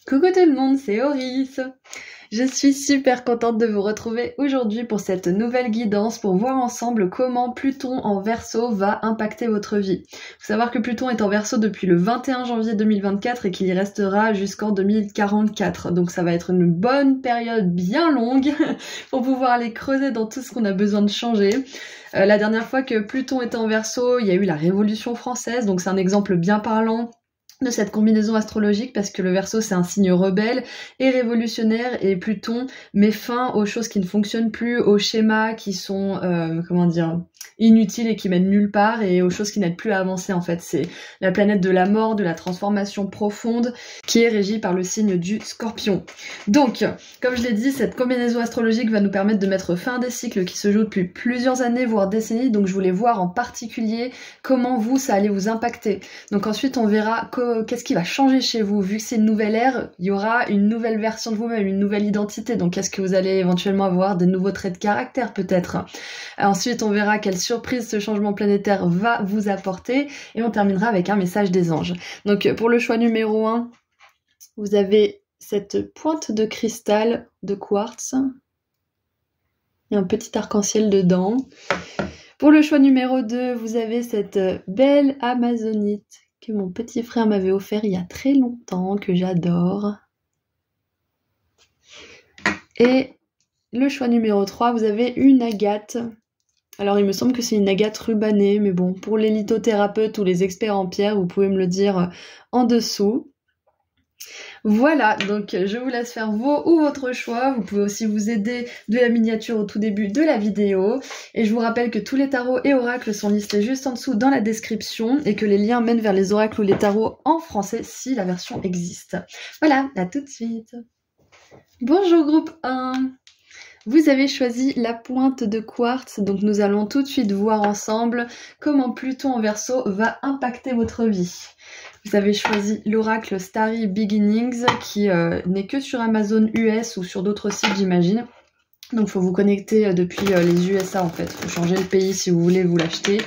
Coucou tout le monde, c'est Oris. Je suis super contente de vous retrouver aujourd'hui pour cette nouvelle guidance pour voir ensemble comment Pluton en Verseau va impacter votre vie. Faut savoir que Pluton est en Verseau depuis le 21 janvier 2024 et qu'il y restera jusqu'en 2044. Donc ça va être une bonne période bien longue pour pouvoir aller creuser dans tout ce qu'on a besoin de changer. La dernière fois que Pluton était en Verseau, il y a eu la Révolution française, donc c'est un exemple bien parlant de cette combinaison astrologique parce que le Verseau c'est un signe rebelle et révolutionnaire et Pluton met fin aux choses qui ne fonctionnent plus, aux schémas qui sont inutiles et qui mènent nulle part et aux choses qui n'aident plus à avancer en fait. C'est la planète de la mort, de la transformation profonde qui est régie par le signe du Scorpion. Donc, comme je l'ai dit, cette combinaison astrologique va nous permettre de mettre fin à des cycles qui se jouent depuis plusieurs années voire décennies, donc je voulais voir en particulier comment vous ça allait vous impacter. Donc ensuite on verra qu'est-ce qui va changer chez vous. Vu que c'est une nouvelle ère, il y aura une nouvelle version de vous-même, une nouvelle identité. Donc est-ce que vous allez éventuellement avoir des nouveaux traits de caractère peut-être. Ensuite, on verra quelle surprise ce changement planétaire va vous apporter. Et on terminera avec un message des anges. Donc pour le choix numéro 1, vous avez cette pointe de cristal de quartz. Il y a un petit arc-en-ciel dedans. Pour le choix numéro 2, vous avez cette belle amazonite que mon petit frère m'avait offert il y a très longtemps, que j'adore. Et le choix numéro 3, vous avez une agate. Alors il me semble que c'est une agate rubanée, mais bon, pour les lithothérapeutes ou les experts en pierre, vous pouvez me le dire en dessous. Voilà, donc je vous laisse faire vos ou votre choix. Vous pouvez aussi vous aider de la miniature au tout début de la vidéo. Et je vous rappelle que tous les tarots et oracles sont listés juste en dessous dans la description et que les liens mènent vers les oracles ou les tarots en français si la version existe. Voilà, à tout de suite. Bonjour groupe 1. Vous avez choisi la pointe de quartz, donc nous allons tout de suite voir ensemble comment Pluton en Verseau va impacter votre vie. Vous avez choisi l'oracle Starry Beginnings qui n'est que sur Amazon US ou sur d'autres sites j'imagine. Donc il faut vous connecter depuis les USA en fait, il faut changer le pays si vous voulez vous l'acheter.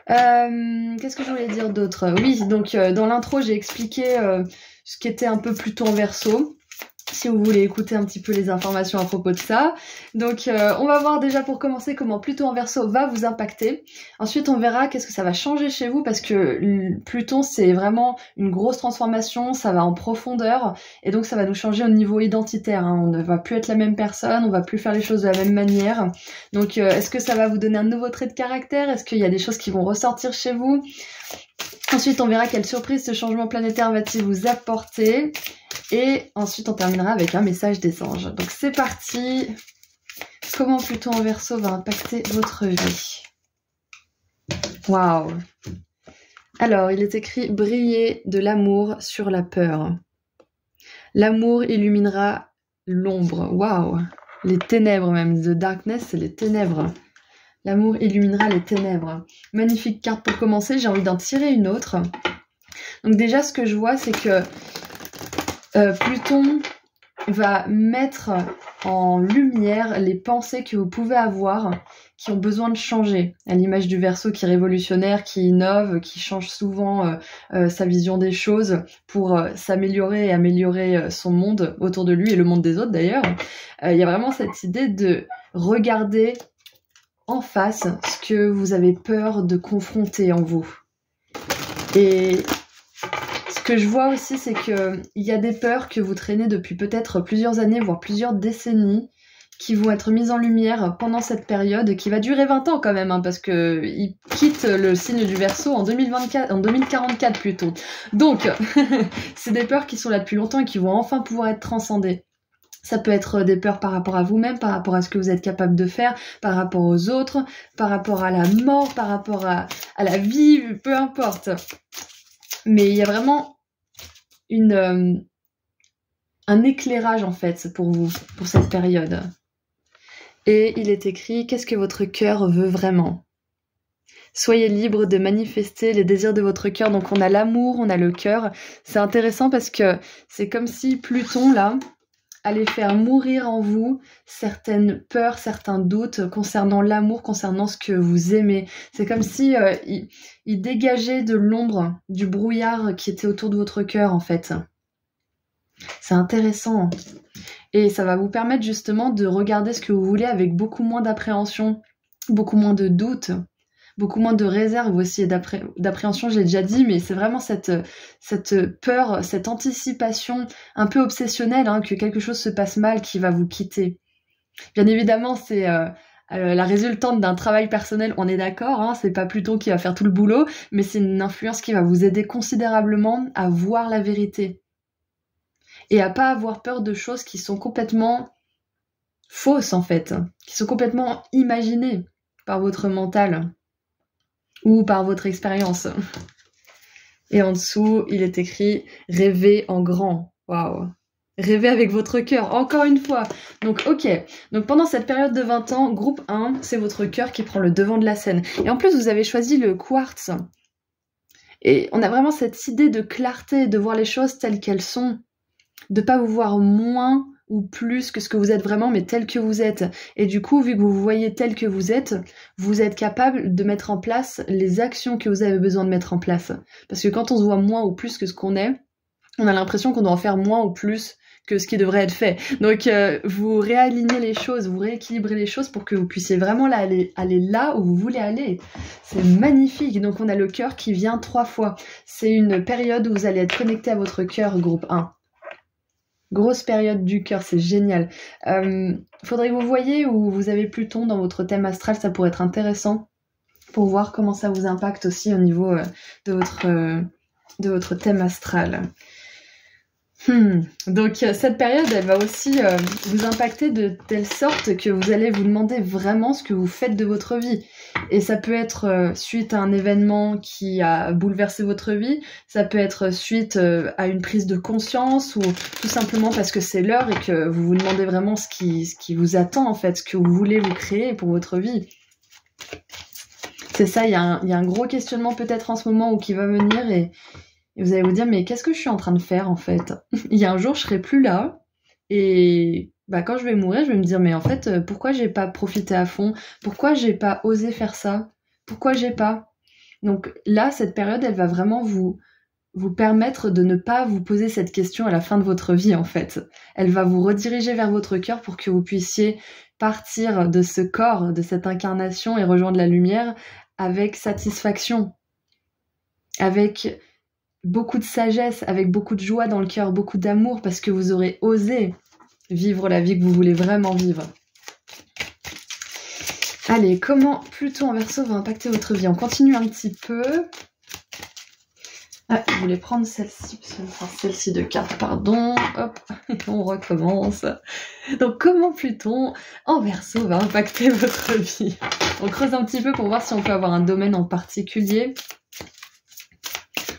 Qu'est-ce que je voulais dire d'autre? Oui, donc dans l'intro j'ai expliqué ce qu'était un peu Pluton en Verseau. Si vous voulez écouter un petit peu les informations à propos de ça. Donc on va voir déjà pour commencer comment Pluton en Verseau va vous impacter. Ensuite on verra qu'est-ce que ça va changer chez vous parce que Pluton c'est vraiment une grosse transformation, ça va en profondeur et donc ça va nous changer au niveau identitaire. Hein. On ne va plus être la même personne, on va plus faire les choses de la même manière. Donc est-ce que ça va vous donner un nouveau trait de caractère? Est-ce qu'il y a des choses qui vont ressortir chez vous? Ensuite on verra quelle surprise ce changement planétaire va-t-il vous apporter. Et ensuite on terminera avec un message des anges. Donc c'est parti. Comment Pluton en Verseau va impacter votre vie? Waouh. Alors il est écrit briller de l'amour sur la peur. L'amour illuminera l'ombre. Waouh. Les ténèbres même. The darkness, c'est les ténèbres. L'amour illuminera les ténèbres. Magnifique carte pour commencer. J'ai envie d'en tirer une autre. Donc déjà ce que je vois c'est que Pluton va mettre en lumière les pensées que vous pouvez avoir qui ont besoin de changer, à l'image du Verseau qui est révolutionnaire, qui innove, qui change souvent sa vision des choses pour s'améliorer et améliorer son monde autour de lui et le monde des autres d'ailleurs. Il y a vraiment cette idée de regarder en face ce que vous avez peur de confronter en vous. Et ce que je vois aussi, c'est qu'il y a des peurs que vous traînez depuis peut-être plusieurs années, voire plusieurs décennies, qui vont être mises en lumière pendant cette période, qui va durer 20 ans quand même, hein, parce qu'il quitte le signe du Verseau en 2044 plutôt. Donc, c'est des peurs qui sont là depuis longtemps et qui vont enfin pouvoir être transcendées. Ça peut être des peurs par rapport à vous-même, par rapport à ce que vous êtes capable de faire, par rapport aux autres, par rapport à la mort, par rapport à la vie, peu importe. Mais il y a vraiment un éclairage en fait pour vous, pour cette période. Et il est écrit, qu'est-ce que votre cœur veut vraiment? Soyez libre de manifester les désirs de votre cœur. Donc on a l'amour, on a le cœur. C'est intéressant parce que c'est comme si Pluton là allait faire mourir en vous certaines peurs, certains doutes concernant l'amour, concernant ce que vous aimez. C'est comme si il dégageait de l'ombre, du brouillard qui était autour de votre cœur en fait. C'est intéressant. Et ça va vous permettre justement de regarder ce que vous voulez avec beaucoup moins d'appréhension, beaucoup moins de doute, beaucoup moins de réserve aussi et d'appréhension, je l'ai déjà dit, mais c'est vraiment cette peur, cette anticipation un peu obsessionnelle, hein, que quelque chose se passe mal qui va vous quitter. Bien évidemment, c'est la résultante d'un travail personnel, on est d'accord, hein, c'est pas Pluton qui va faire tout le boulot, mais c'est une influence qui va vous aider considérablement à voir la vérité et à pas avoir peur de choses qui sont complètement fausses en fait, qui sont complètement imaginées par votre mental ou par votre expérience. Et en dessous, il est écrit « Rêvez en grand ». Waouh. Rêvez avec votre cœur, encore une fois. Donc, ok. Donc, pendant cette période de 20 ans, groupe 1, c'est votre cœur qui prend le devant de la scène. Et en plus, vous avez choisi le quartz. Et on a vraiment cette idée de clarté, de voir les choses telles qu'elles sont. De pas vous voir moins ou plus que ce que vous êtes vraiment, mais tel que vous êtes. Et du coup, vu que vous vous voyez tel que vous êtes capable de mettre en place les actions que vous avez besoin de mettre en place. Parce que quand on se voit moins ou plus que ce qu'on est, on a l'impression qu'on doit en faire moins ou plus que ce qui devrait être fait. Donc, vous réalignez les choses, vous rééquilibrez les choses pour que vous puissiez vraiment aller là où vous voulez aller. C'est magnifique. Donc, on a le cœur qui vient 3 fois. C'est une période où vous allez être connecté à votre cœur, groupe 1. Grosse période du cœur, c'est génial. Faudrait que vous voyez où vous avez Pluton dans votre thème astral, ça pourrait être intéressant pour voir comment ça vous impacte aussi au niveau de votre thème astral. Donc cette période, elle va aussi vous impacter de telle sorte que vous allez vous demander vraiment ce que vous faites de votre vie. Et ça peut être suite à un événement qui a bouleversé votre vie, ça peut être suite à une prise de conscience ou tout simplement parce que c'est l'heure et que vous vous demandez vraiment ce qui vous attend en fait, ce que vous voulez vous créer pour votre vie. C'est ça, il y a un gros questionnement peut-être en ce moment ou qui va venir et vous allez vous dire, mais qu'est-ce que je suis en train de faire en fait? Il y a un jour, je serai plus là et quand je vais mourir, je vais me dire, mais en fait, pourquoi j'ai pas profité à fond? Pourquoi j'ai pas osé faire ça? Pourquoi j'ai pas? Donc là, cette période, elle va vraiment vous permettre de ne pas vous poser cette question à la fin de votre vie en fait. Elle va vous rediriger vers votre cœur pour que vous puissiez partir de ce corps, de cette incarnation et rejoindre la lumière avec satisfaction, avec beaucoup de sagesse, avec beaucoup de joie dans le cœur, beaucoup d'amour, parce que vous aurez osé vivre la vie que vous voulez vraiment vivre. Allez, comment Pluton en Verseau va impacter votre vie? On continue un petit peu. Ah, je voulais prendre celle-ci, celle-ci de carte, pardon. Hop, on recommence. Donc, comment Pluton en Verseau va impacter votre vie? On creuse un petit peu pour voir si on peut avoir un domaine en particulier.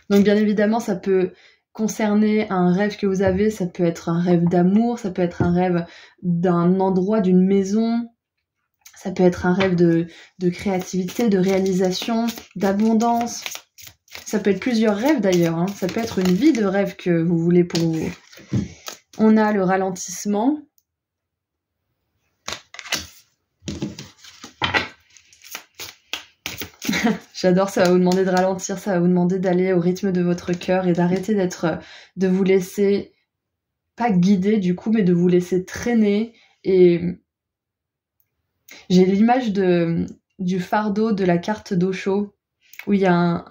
Donc bien évidemment, ça peut concerner un rêve que vous avez, ça peut être un rêve d'amour, ça peut être un rêve d'un endroit, d'une maison, ça peut être un rêve de créativité, de réalisation, d'abondance. Ça peut être plusieurs rêves d'ailleurs, hein. Ça peut être une vie de rêve que vous voulez pour vous. On a le ralentissement. J'adore, ça va vous demander de ralentir, ça va vous demander d'aller au rythme de votre cœur et d'arrêter de vous laisser, pas guider du coup, mais de vous laisser traîner. Et j'ai l'image du fardeau de la carte d'Osho, où il y a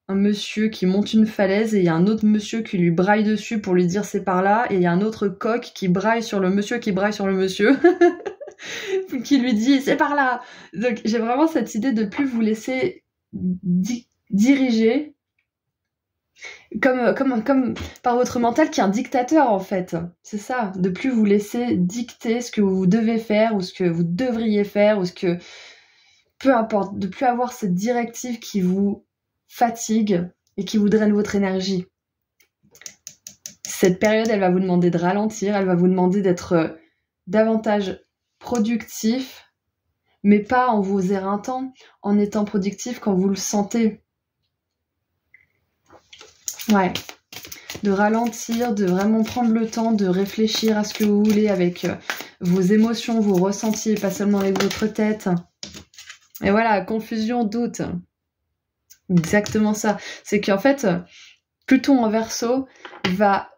un monsieur qui monte une falaise et il y a un autre monsieur qui lui braille dessus pour lui dire c'est par là, et il y a un autre coq qui braille sur le monsieur qui lui dit c'est par là. Donc j'ai vraiment cette idée de plus vous laisser diriger comme par votre mental qui est un dictateur en fait. C'est ça, de plus vous laisser dicter ce que vous devez faire ou ce que vous devriez faire ou ce que peu importe, de plus avoir cette directive qui vous fatigue et qui vous draine votre énergie. Cette période, elle va vous demander de ralentir, elle va vous demander d'être davantage productif, mais pas en vous éreintant, en étant productif quand vous le sentez. Ouais. De ralentir, de vraiment prendre le temps de réfléchir à ce que vous voulez avec vos émotions, vos ressentis, pas seulement avec votre tête. Et voilà, confusion, doute. Exactement ça. C'est qu'en fait, Pluton en Verseau va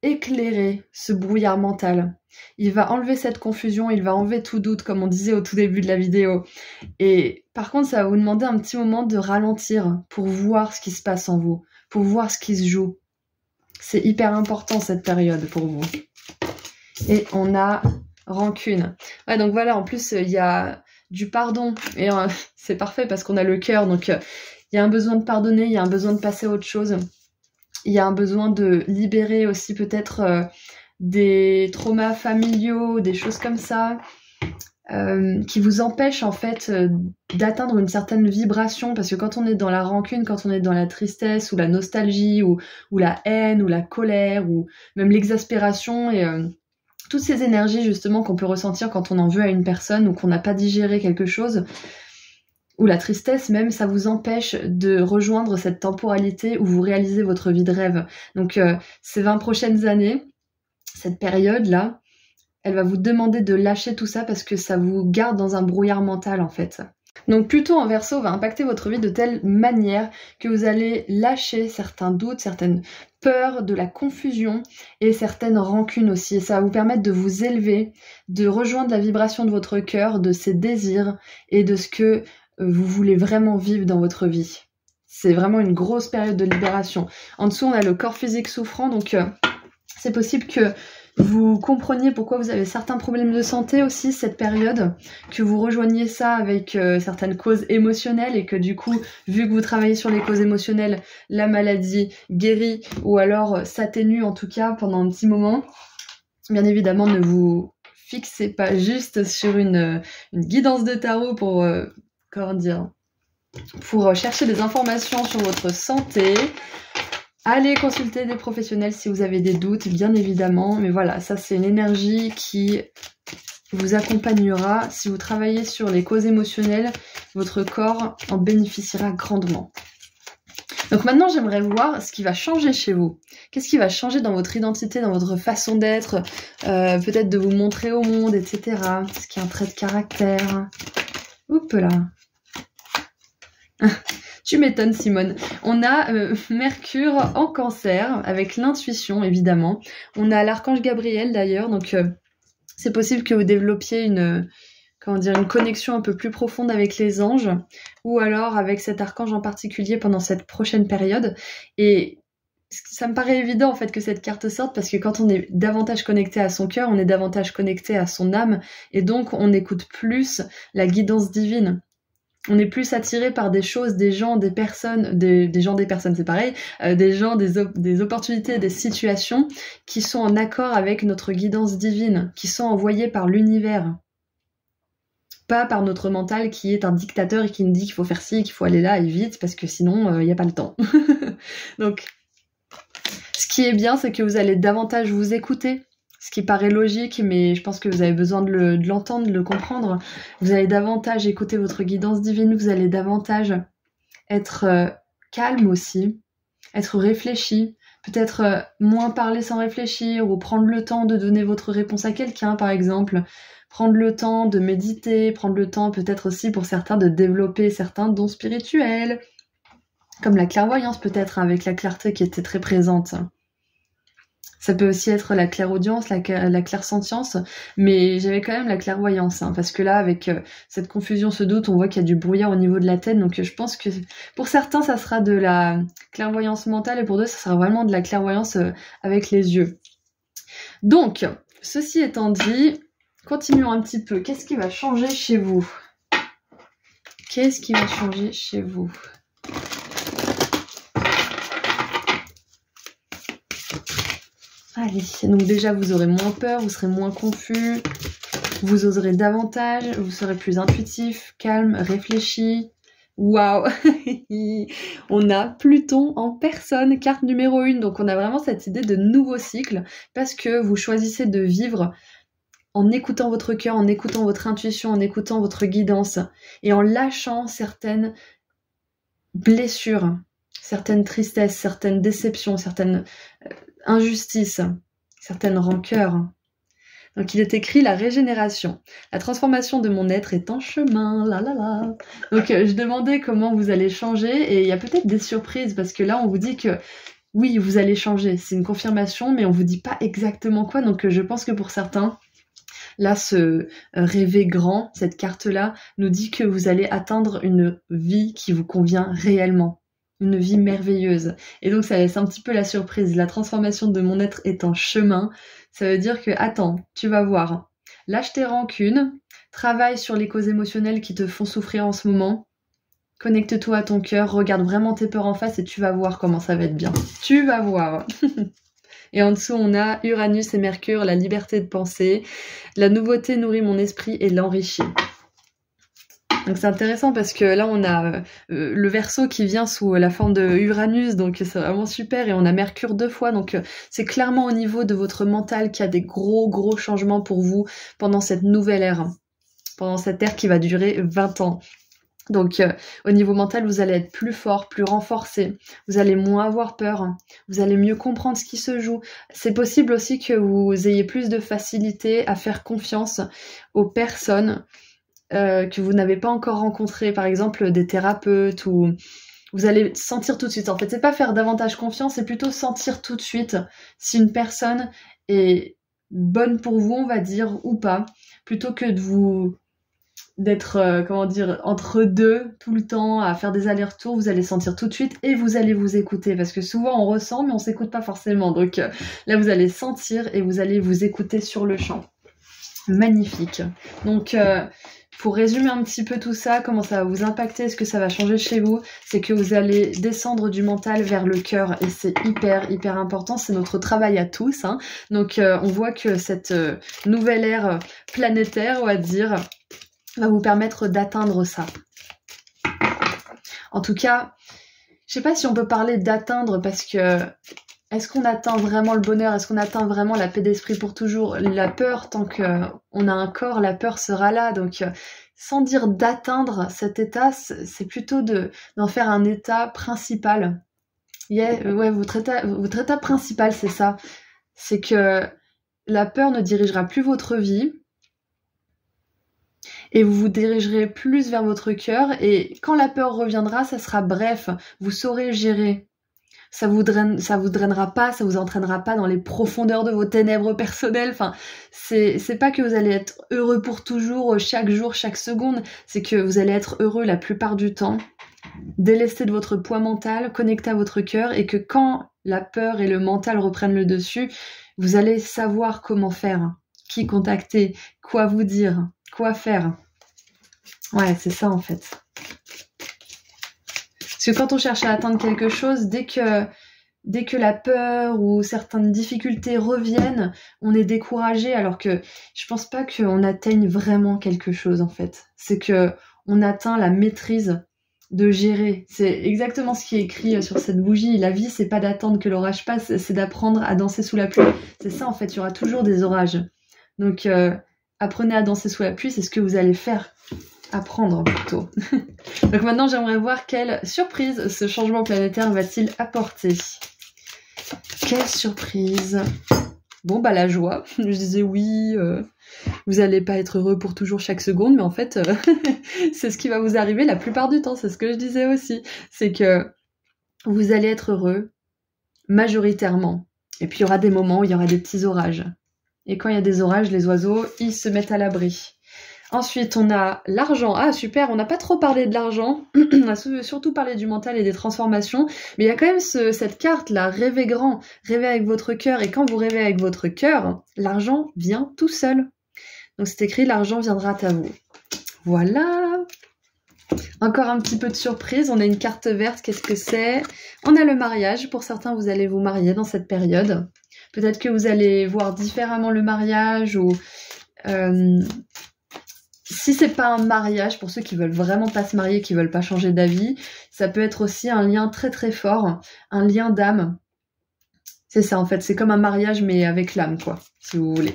éclairer ce brouillard mental. Il va enlever cette confusion, il va enlever tout doute, comme on disait au tout début de la vidéo. Et par contre, ça va vous demander un petit moment de ralentir pour voir ce qui se passe en vous, pour voir ce qui se joue. C'est hyper important cette période pour vous. Et on a rancune. Ouais, donc voilà, en plus, il y a du pardon. Et c'est parfait parce qu'on a le cœur. Donc, il y a un besoin de pardonner, il y a un besoin de passer à autre chose. Il y a un besoin de libérer aussi peut-être des traumas familiaux, des choses comme ça, qui vous empêchent en fait d'atteindre une certaine vibration. Parce que quand on est dans la rancune, quand on est dans la tristesse ou la nostalgie ou la haine ou la colère ou même l'exaspération et toutes ces énergies justement qu'on peut ressentir quand on en veut à une personne ou qu'on n'a pas digéré quelque chose, ou la tristesse même, ça vous empêche de rejoindre cette temporalité où vous réalisez votre vie de rêve. Donc ces 20 prochaines années, cette période-là, elle va vous demander de lâcher tout ça parce que ça vous garde dans un brouillard mental en fait. Donc Pluton en Verseau va impacter votre vie de telle manière que vous allez lâcher certains doutes, certaines peurs, de la confusion et certaines rancunes aussi. Et ça va vous permettre de vous élever, de rejoindre la vibration de votre cœur, de ses désirs et de ce que vous voulez vraiment vivre dans votre vie. C'est vraiment une grosse période de libération. En dessous, on a le corps physique souffrant, donc c'est possible que vous compreniez pourquoi vous avez certains problèmes de santé aussi cette période, que vous rejoigniez ça avec certaines causes émotionnelles et que du coup, vu que vous travaillez sur les causes émotionnelles, la maladie guérit ou alors s'atténue en tout cas pendant un petit moment. Bien évidemment, ne vous fixez pas juste sur une guidance de tarot pour... comment dire, pour chercher des informations sur votre santé. Allez consulter des professionnels si vous avez des doutes, bien évidemment. Mais voilà, ça c'est une énergie qui vous accompagnera. Si vous travaillez sur les causes émotionnelles, votre corps en bénéficiera grandement. Donc maintenant, j'aimerais voir ce qui va changer chez vous. Qu'est-ce qui va changer dans votre identité, dans votre façon d'être, peut-être de vous montrer au monde, etc. Ce qui est un trait de caractère. Oups là. Tu m'étonnes Simone. On a Mercure en Cancer avec l'intuition évidemment. On a l'archange Gabriel d'ailleurs, donc c'est possible que vous développiez une connexion un peu plus profonde avec les anges ou alors avec cet archange en particulier pendant cette prochaine période. Et ça me paraît évident en fait que cette carte sorte parce que quand on est davantage connecté à son cœur, on est davantage connecté à son âme et donc on écoute plus la guidance divine. On est plus attiré par des choses, des gens, des personnes, des gens, des personnes, c'est pareil, des gens, des opportunités, des situations qui sont en accord avec notre guidance divine, qui sont envoyées par l'univers. Pas par notre mental qui est un dictateur et qui nous dit qu'il faut faire ci, qu'il faut aller là et vite, parce que sinon, il n'y a pas le temps. Donc, ce qui est bien, c'est que vous allez davantage vous écouter. Ce qui paraît logique, mais je pense que vous avez besoin de l'entendre, de le comprendre. Vous allez davantage écouter votre guidance divine, vous allez davantage être calme aussi, être réfléchi, peut-être moins parler sans réfléchir ou prendre le temps de donner votre réponse à quelqu'un, par exemple. Prendre le temps de méditer, prendre le temps peut-être aussi pour certains de développer certains dons spirituels, comme la clairvoyance peut-être, avec la clarté qui était très présente. Ça peut aussi être la clairaudience, la clairsentience, mais j'avais quand même la clairvoyance, hein, parce que là, avec cette confusion, ce doute, on voit qu'il y a du brouillard au niveau de la tête, donc je pense que pour certains, ça sera de la clairvoyance mentale, et pour d'autres, ça sera vraiment de la clairvoyance avec les yeux. Donc, ceci étant dit, continuons un petit peu. Qu'est-ce qui va changer chez vous? Qu'est-ce qui va changer chez vous? Allez, donc déjà vous aurez moins peur, vous serez moins confus, vous oserez davantage, vous serez plus intuitif, calme, réfléchi. Waouh. On a Pluton en personne, carte numéro 1, donc on a vraiment cette idée de nouveau cycle, parce que vous choisissez de vivre en écoutant votre cœur, en écoutant votre intuition, en écoutant votre guidance, et en lâchant certaines blessures, certaines tristesses, certaines déceptions, certaines injustices, certaines rancœurs. Donc il est écrit la régénération. La transformation de mon être est en chemin. Là là là. Donc je demandais comment vous allez changer et il y a peut-être des surprises parce que là on vous dit que oui, vous allez changer. C'est une confirmation, mais on vous dit pas exactement quoi. Donc je pense que pour certains, là, ce rêver grand, cette carte-là, nous dit que vous allez atteindre une vie qui vous convient réellement. Une vie merveilleuse. Et donc ça laisse un petit peu la surprise. La transformation de mon être est en chemin. Ça veut dire que, attends, tu vas voir. Lâche tes rancunes, travaille sur les causes émotionnelles qui te font souffrir en ce moment. Connecte-toi à ton cœur, regarde vraiment tes peurs en face et tu vas voir comment ça va être bien. Tu vas voir. Et en dessous, on a Uranus et Mercure, la liberté de penser. La nouveauté nourrit mon esprit et l'enrichit. Donc c'est intéressant parce que là, on a le Verseau qui vient sous la forme de Uranus, donc c'est vraiment super. Et on a Mercure 2 fois, donc c'est clairement au niveau de votre mental qu'il y a des gros changements pour vous pendant cette nouvelle ère. Pendant cette ère qui va durer 20 ans. Donc au niveau mental, vous allez être plus fort, plus renforcé, vous allez moins avoir peur, vous allez mieux comprendre ce qui se joue. C'est possible aussi que vous ayez plus de facilité à faire confiance aux personnes que vous n'avez pas encore rencontrées, par exemple des thérapeutes, ou vous allez sentir tout de suite. En fait, c'est pas faire davantage confiance, c'est plutôt sentir tout de suite si une personne est bonne pour vous, on va dire, ou pas, plutôt que d'être entre deux tout le temps à faire des allers-retours. Vous allez sentir tout de suite et vous allez vous écouter, parce que souvent on ressent mais on s'écoute pas forcément. Donc là vous allez sentir et vous allez vous écouter sur le champ. Magnifique. Donc pour résumer un petit peu tout ça, comment ça va vous impacter, ce que ça va changer chez vous, c'est que vous allez descendre du mental vers le cœur, et c'est hyper important, c'est notre travail à tous, hein. Donc on voit que cette nouvelle ère planétaire, on va dire, va vous permettre d'atteindre ça. En tout cas, je sais pas si on peut parler d'atteindre, parce que est-ce qu'on atteint vraiment le bonheur? Est-ce qu'on atteint vraiment la paix d'esprit pour toujours? La peur, tant qu'on a un corps, la peur sera là. Donc, sans dire d'atteindre cet état, c'est plutôt d'en faire un état principal. Ouais, votre état principal, c'est ça. C'est que la peur ne dirigera plus votre vie. Et vous vous dirigerez plus vers votre cœur. Et quand la peur reviendra, ça sera bref. Vous saurez gérer. Ça vous drainera pas, ça vous entraînera pas dans les profondeurs de vos ténèbres personnelles. Enfin, c'est pas que vous allez être heureux pour toujours, chaque jour, chaque seconde. C'est que vous allez être heureux la plupart du temps, délesté de votre poids mental, connecté à votre cœur, et que quand la peur et le mental reprennent le dessus, vous allez savoir comment faire, qui contacter, quoi vous dire, quoi faire. Ouais, c'est ça en fait. Parce que quand on cherche à atteindre quelque chose, dès que la peur ou certaines difficultés reviennent, on est découragé, alors que je pense pas qu'on atteigne vraiment quelque chose en fait. C'est que on atteint la maîtrise de gérer. C'est exactement ce qui est écrit sur cette bougie. La vie, c'est pas d'attendre que l'orage passe, c'est d'apprendre à danser sous la pluie. C'est ça en fait, il y aura toujours des orages. Donc apprenez à danser sous la pluie, c'est ce que vous allez faire. Apprendre plutôt. Donc maintenant j'aimerais voir quelle surprise ce changement planétaire va-t-il apporter. Quelle surprise. Bon bah la joie. Je disais oui, vous allez pas être heureux pour toujours chaque seconde, mais en fait c'est ce qui va vous arriver la plupart du temps, c'est ce que je disais aussi. C'est que vous allez être heureux majoritairement. Et puis il y aura des moments où il y aura des petits orages. Et quand il y a des orages, les oiseaux, ils se mettent à l'abri. Ensuite, on a l'argent. Ah, super, on n'a pas trop parlé de l'argent. On a surtout parlé du mental et des transformations. Mais il y a quand même cette carte-là, rêver grand, rêver avec votre cœur. Et quand vous rêvez avec votre cœur, l'argent vient tout seul. Donc c'est écrit, l'argent viendra à vous. Voilà. Encore un petit peu de surprise. On a une carte verte, qu'est-ce que c'est? On a le mariage. Pour certains, vous allez vous marier dans cette période. Peut-être que vous allez voir différemment le mariage, ou... si c'est pas un mariage, pour ceux qui veulent vraiment pas se marier, qui veulent pas changer d'avis, ça peut être aussi un lien très fort, un lien d'âme. C'est ça en fait, c'est comme un mariage mais avec l'âme quoi, si vous voulez.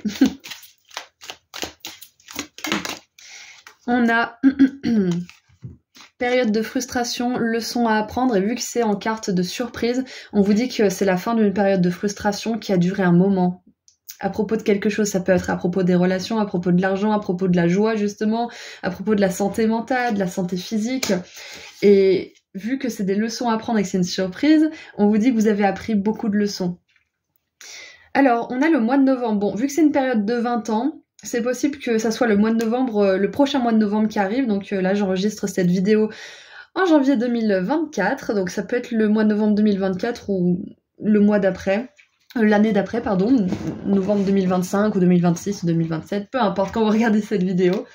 On a période de frustration, leçon à apprendre, et vu que c'est en carte de surprise, on vous dit que c'est la fin d'une période de frustration qui a duré un moment. À propos de quelque chose, ça peut être à propos des relations, à propos de l'argent, à propos de la joie justement, à propos de la santé mentale, de la santé physique. Et vu que c'est des leçons à prendre et que c'est une surprise, on vous dit que vous avez appris beaucoup de leçons. Alors, on a le mois de novembre. Bon, vu que c'est une période de 20 ans, c'est possible que ça soit le mois de novembre, le prochain mois de novembre qui arrive. Donc là, j'enregistre cette vidéo en janvier 2024. Donc ça peut être le mois de novembre 2024 ou le mois d'après. L'année d'après, pardon, novembre 2025 ou 2026 ou 2027, peu importe quand vous regardez cette vidéo.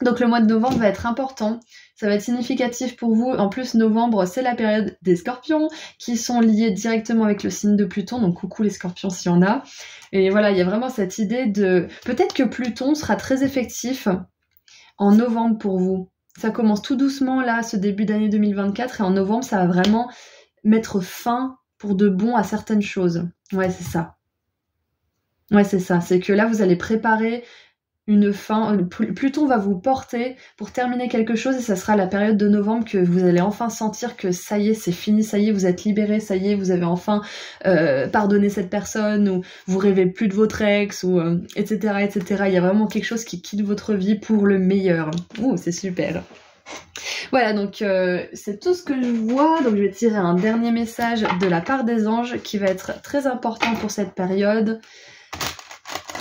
Donc le mois de novembre va être important, ça va être significatif pour vous. En plus, novembre, c'est la période des scorpions qui sont liés directement avec le signe de Pluton, donc coucou les scorpions s'il y en a. Et voilà, il y a vraiment cette idée de... Peut-être que Pluton sera très effectif en novembre pour vous. Ça commence tout doucement là, ce début d'année 2024, et en novembre, ça va vraiment mettre fin pour de bon à certaines choses. Ouais, c'est ça. Ouais, c'est ça. C'est que là, vous allez préparer une fin. Pluton va vous porter pour terminer quelque chose et ça sera la période de novembre que vous allez enfin sentir que ça y est, c'est fini, ça y est, vous êtes libéré, ça y est, vous avez enfin pardonné cette personne ou vous rêvez plus de votre ex ou etc., etc. Il y a vraiment quelque chose qui quitte votre vie pour le meilleur. Ouh, c'est super. Voilà, donc c'est tout ce que je vois. Donc je vais tirer un dernier message de la part des anges qui va être très important pour cette période.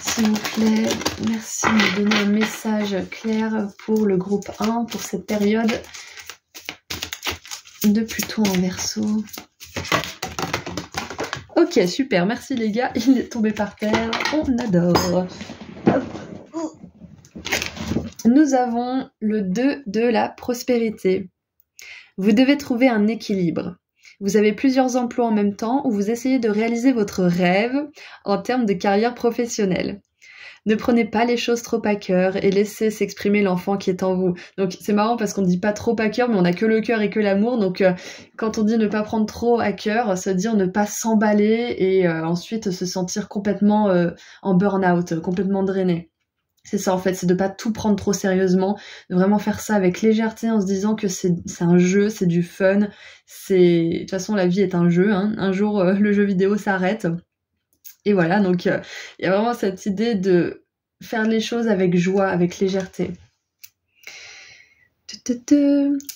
S'il vous plaît, merci de me donner un message clair pour le groupe 1, pour cette période de Pluton en Verseau. Ok, super, merci les gars, il est tombé par terre, on adore. Nous avons le 2 de la prospérité. Vous devez trouver un équilibre. Vous avez plusieurs emplois en même temps où vous essayez de réaliser votre rêve en termes de carrière professionnelle. Ne prenez pas les choses trop à cœur et laissez s'exprimer l'enfant qui est en vous. Donc c'est marrant parce qu'on dit pas trop à cœur, mais on a que le cœur et que l'amour. Donc quand on dit ne pas prendre trop à cœur, ça veut dire ne pas s'emballer et ensuite se sentir complètement en burn-out, complètement drainé. C'est ça en fait, c'est de pas tout prendre trop sérieusement, de vraiment faire ça avec légèreté en se disant que c'est un jeu, c'est du fun, de toute façon la vie est un jeu, hein. Un jour le jeu vidéo s'arrête. Et voilà, donc il y a vraiment cette idée de faire les choses avec joie, avec légèreté.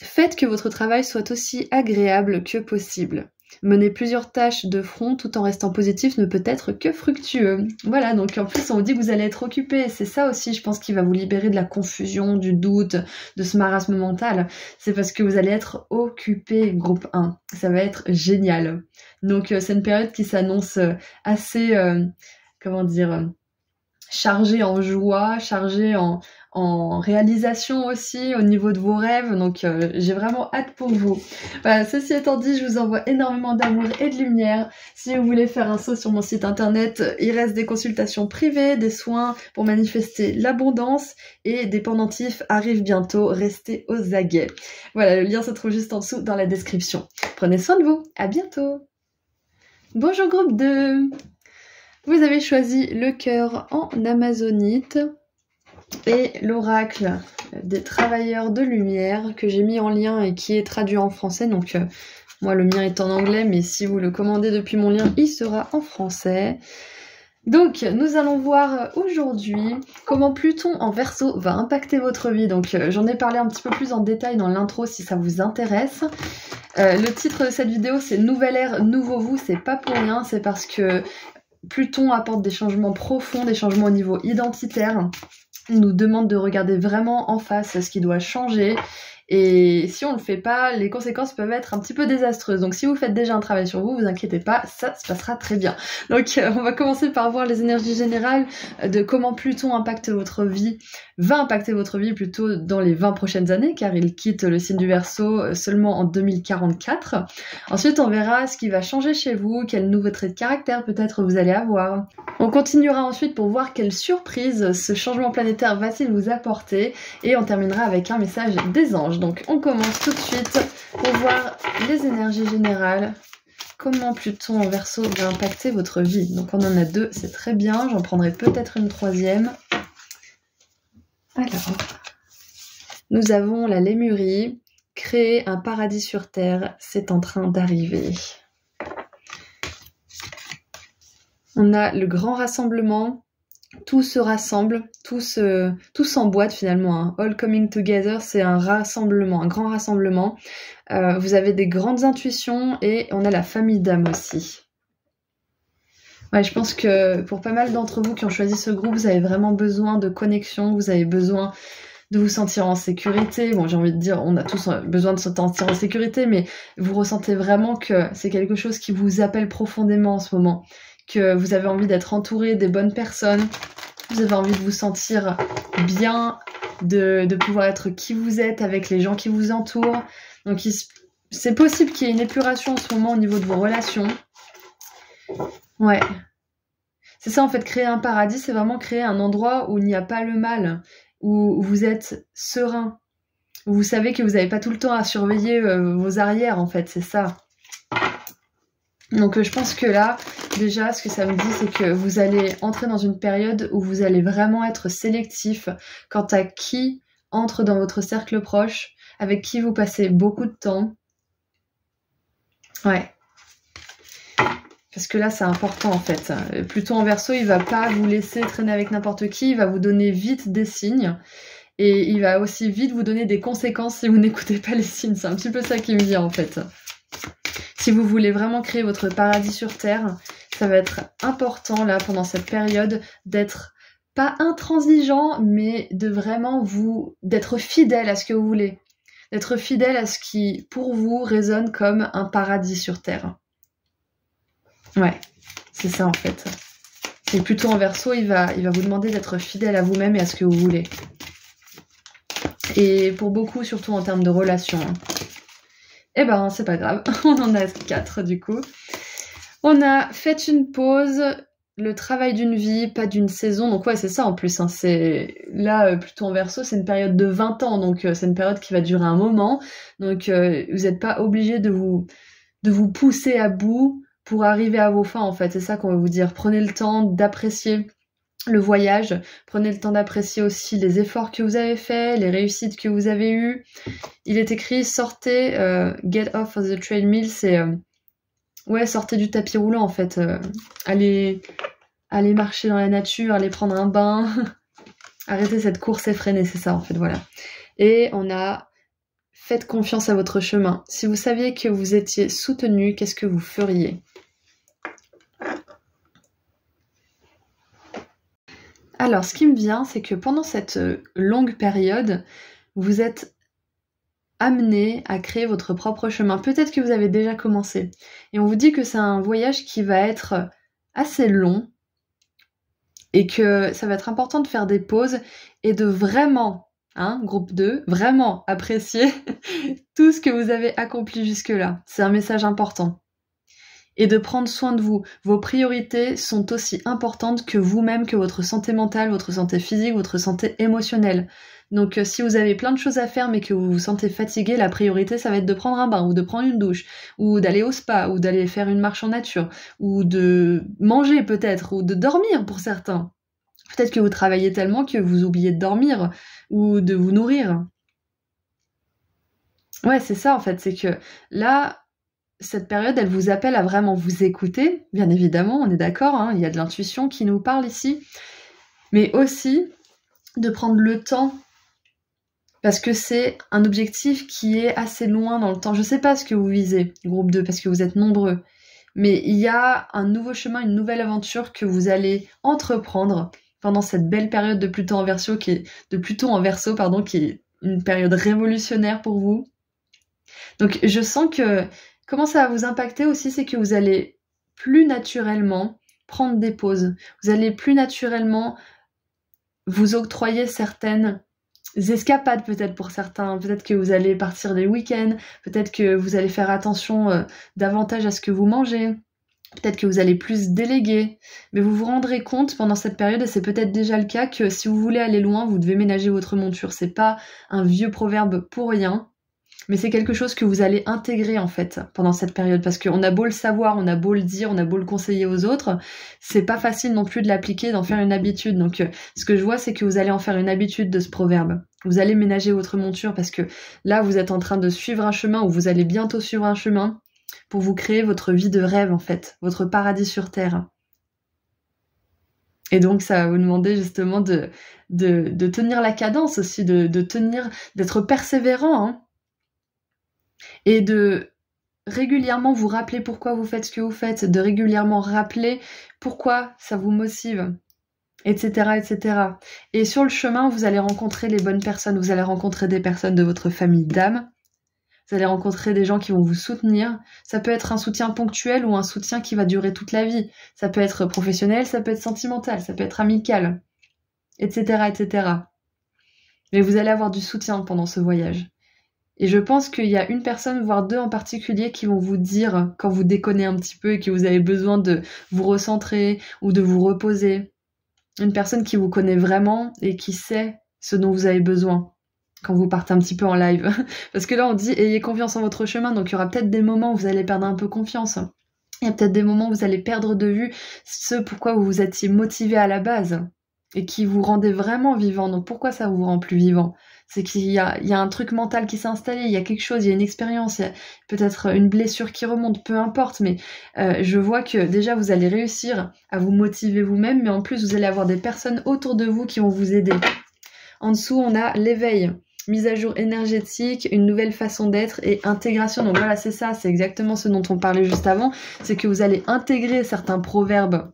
Faites que votre travail soit aussi agréable que possible. Mener plusieurs tâches de front tout en restant positif ne peut être que fructueux. Voilà, donc en plus on vous dit que vous allez être occupé. C'est ça aussi, je pense, qui va vous libérer de la confusion, du doute, de ce marasme mental. C'est parce que vous allez être occupé, groupe 1. Ça va être génial. Donc c'est une période qui s'annonce assez, chargée en joie, chargée en réalisation aussi au niveau de vos rêves, donc j'ai vraiment hâte pour vous. Voilà, ceci étant dit, je vous envoie énormément d'amour et de lumière. Si vous voulez faire un saut sur mon site internet, il reste des consultations privées, des soins pour manifester l'abondance et des pendentifs arrivent bientôt, restez aux aguets. Voilà, le lien se trouve juste en dessous dans la description. Prenez soin de vous, à bientôt. Bonjour groupe 2. Vous avez choisi le cœur en amazonite et l'oracle des travailleurs de lumière que j'ai mis en lien et qui est traduit en français. Donc moi le mien est en anglais, mais si vous le commandez depuis mon lien, il sera en français. Donc nous allons voir aujourd'hui comment Pluton en Verseau va impacter votre vie. Donc j'en ai parlé un petit peu plus en détail dans l'intro si ça vous intéresse. Le titre de cette vidéo c'est Nouvelle ère, nouveau vous. C'est pas pour rien, c'est parce que Pluton apporte des changements profonds, des changements au niveau identitaire. Il nous demande de regarder vraiment en face ce qui doit changer. Et si on ne le fait pas, les conséquences peuvent être un petit peu désastreuses. Donc si vous faites déjà un travail sur vous, vous inquiétez pas, ça se passera très bien. Donc on va commencer par voir les énergies générales de comment Pluton impacte votre vie, va impacter votre vie plutôt dans les 20 prochaines années, car il quitte le signe du Verseau seulement en 2044. Ensuite on verra ce qui va changer chez vous, quels nouveaux traits de caractère peut-être vous allez avoir. On continuera ensuite pour voir quelle surprise ce changement planétaire va-t-il vous apporter, et on terminera avec un message des anges. Donc on commence tout de suite pour voir les énergies générales, comment Pluton en Verseau va impacter votre vie. Donc on en a 2, c'est très bien, j'en prendrai peut-être une 3e. Alors, nous avons la Lémurie, créer un paradis sur Terre, c'est en train d'arriver. On a le grand rassemblement, tout se rassemble, tout s'emboîte finalement, hein. All coming together, c'est un rassemblement, un grand rassemblement. Vous avez des grandes intuitions et on a la famille d'âme aussi. Ouais, je pense que pour pas mal d'entre vous qui ont choisi ce groupe, vous avez vraiment besoin de connexion, vous avez besoin de vous sentir en sécurité. Bon, j'ai envie de dire, on a tous besoin de se sentir en sécurité, mais vous ressentez vraiment que c'est quelque chose qui vous appelle profondément en ce moment, que vous avez envie d'être entouré des bonnes personnes, vous avez envie de vous sentir bien, de pouvoir être qui vous êtes avec les gens qui vous entourent. Donc c'est possible qu'il y ait une épuration en ce moment au niveau de vos relations. Ouais. C'est ça en fait, créer un paradis, c'est vraiment créer un endroit où il n'y a pas le mal, où vous êtes serein, où vous savez que vous n'avez pas tout le temps à surveiller vos arrières en fait, c'est ça. Donc je pense que là, déjà, ce que ça me dit, c'est que vous allez entrer dans une période où vous allez vraiment être sélectif quant à qui entre dans votre cercle proche, avec qui vous passez beaucoup de temps. Ouais. Parce que là, c'est important en fait. Pluton en Verseau, il va pas vous laisser traîner avec n'importe qui, il va vous donner vite des signes. Et il va aussi vite vous donner des conséquences si vous n'écoutez pas les signes. C'est un petit peu ça qui me vient en fait. Si vous voulez vraiment créer votre paradis sur Terre, ça va être important là, pendant cette période, d'être pas intransigeant, mais de vraiment d'être fidèle à ce que vous voulez. D'être fidèle à ce qui, pour vous, résonne comme un paradis sur Terre. Ouais, c'est ça en fait. Et plutôt en Verseau, il va vous demander d'être fidèle à vous-même et à ce que vous voulez. Et pour beaucoup, surtout en termes de relations. Hein. Eh ben, c'est pas grave, on en a 4 du coup. On a fait une pause, le travail d'une vie, pas d'une saison. Donc ouais, c'est ça en plus. Hein. C'est là, plutôt en Verseau, c'est une période de 20 ans. Donc c'est une période qui va durer un moment. Donc vous n'êtes pas obligé de vous pousser à bout pour arriver à vos fins en fait, c'est ça qu'on va vous dire. Prenez le temps d'apprécier le voyage, prenez le temps d'apprécier aussi les efforts que vous avez faits, les réussites que vous avez eues. Il est écrit sortez, get off of the treadmill, c'est ouais, sortez du tapis roulant en fait, allez marcher dans la nature, allez prendre un bain, arrêtez cette course effrénée, c'est ça en fait, voilà. Et on a faites confiance à votre chemin. Si vous saviez que vous étiez soutenu, qu'est-ce que vous feriez ? Alors, ce qui me vient, c'est que pendant cette longue période, vous êtes amené à créer votre propre chemin. Peut-être que vous avez déjà commencé. Et on vous dit que c'est un voyage qui va être assez long et que ça va être important de faire des pauses et de vraiment, groupe 2, vraiment apprécier tout ce que vous avez accompli jusque-là. C'est un message important. Et de prendre soin de vous. Vos priorités sont aussi importantes que vous-même, que votre santé mentale, votre santé physique, votre santé émotionnelle. Donc si vous avez plein de choses à faire mais que vous vous sentez fatigué, la priorité ça va être de prendre un bain ou de prendre une douche ou d'aller au spa ou d'aller faire une marche en nature ou de manger peut-être ou de dormir pour certains. Peut-être que vous travaillez tellement que vous oubliez de dormir ou de vous nourrir. Ouais, c'est ça en fait, c'est que là, cette période, elle vous appelle à vraiment vous écouter, bien évidemment, on est d'accord, il y a de l'intuition qui nous parle ici, mais aussi de prendre le temps, parce que c'est un objectif qui est assez loin dans le temps. Je sais pas ce que vous visez, groupe 2, parce que vous êtes nombreux, mais il y a un nouveau chemin, une nouvelle aventure que vous allez entreprendre pendant cette belle période de Pluton en Verseau, qui est une période révolutionnaire pour vous. Donc je sens que comment ça va vous impacter aussi, c'est que vous allez plus naturellement prendre des pauses. Vous allez plus naturellement vous octroyer certaines escapades peut-être pour certains. Peut-être que vous allez partir les week-ends. Peut-être que vous allez faire attention davantage à ce que vous mangez. Peut-être que vous allez plus déléguer. Mais vous vous rendrez compte pendant cette période, et c'est peut-être déjà le cas, que si vous voulez aller loin, vous devez ménager votre monture. C'est pas un vieux proverbe pour rien. Mais c'est quelque chose que vous allez intégrer en fait pendant cette période, parce qu'on a beau le savoir, on a beau le dire, on a beau le conseiller aux autres, c'est pas facile non plus de l'appliquer, d'en faire une habitude. Donc ce que je vois, c'est que vous allez en faire une habitude de ce proverbe. Vous allez ménager votre monture parce que là vous êtes en train de suivre un chemin, ou vous allez bientôt suivre un chemin pour vous créer votre vie de rêve en fait, votre paradis sur terre. Et donc, ça va vous demander justement de tenir la cadence aussi, d'être persévérant, hein, et de régulièrement vous rappeler pourquoi vous faites ce que vous faites, de régulièrement rappeler pourquoi ça vous motive, etc., etc. Et sur le chemin, vous allez rencontrer les bonnes personnes, vous allez rencontrer des personnes de votre famille d'âme, vous allez rencontrer des gens qui vont vous soutenir. Ça peut être un soutien ponctuel ou un soutien qui va durer toute la vie. Ça peut être professionnel, ça peut être sentimental, ça peut être amical, etc., etc. Mais vous allez avoir du soutien pendant ce voyage. Et je pense qu'il y a une personne, voire deux en particulier, qui vont vous dire, quand vous déconnez un petit peu et que vous avez besoin de vous recentrer ou de vous reposer, une personne qui vous connaît vraiment et qui sait ce dont vous avez besoin quand vous partez un petit peu en live. Parce que là, on dit, ayez confiance en votre chemin, donc il y aura peut-être des moments où vous allez perdre un peu confiance. Il y a peut-être des moments où vous allez perdre de vue ce pourquoi vous vous étiez motivé à la base et qui vous rendait vraiment vivant. Donc pourquoi ça vous rend plus vivant? C'est qu'il y a un truc mental qui s'est installé, il y a quelque chose, il y a une expérience, il y a peut-être une blessure qui remonte, peu importe, mais je vois que déjà vous allez réussir à vous motiver vous-même, mais en plus vous allez avoir des personnes autour de vous qui vont vous aider. En dessous, on a l'éveil, mise à jour énergétique, une nouvelle façon d'être et intégration. Donc voilà, c'est ça, c'est exactement ce dont on parlait juste avant, c'est que vous allez intégrer certains proverbes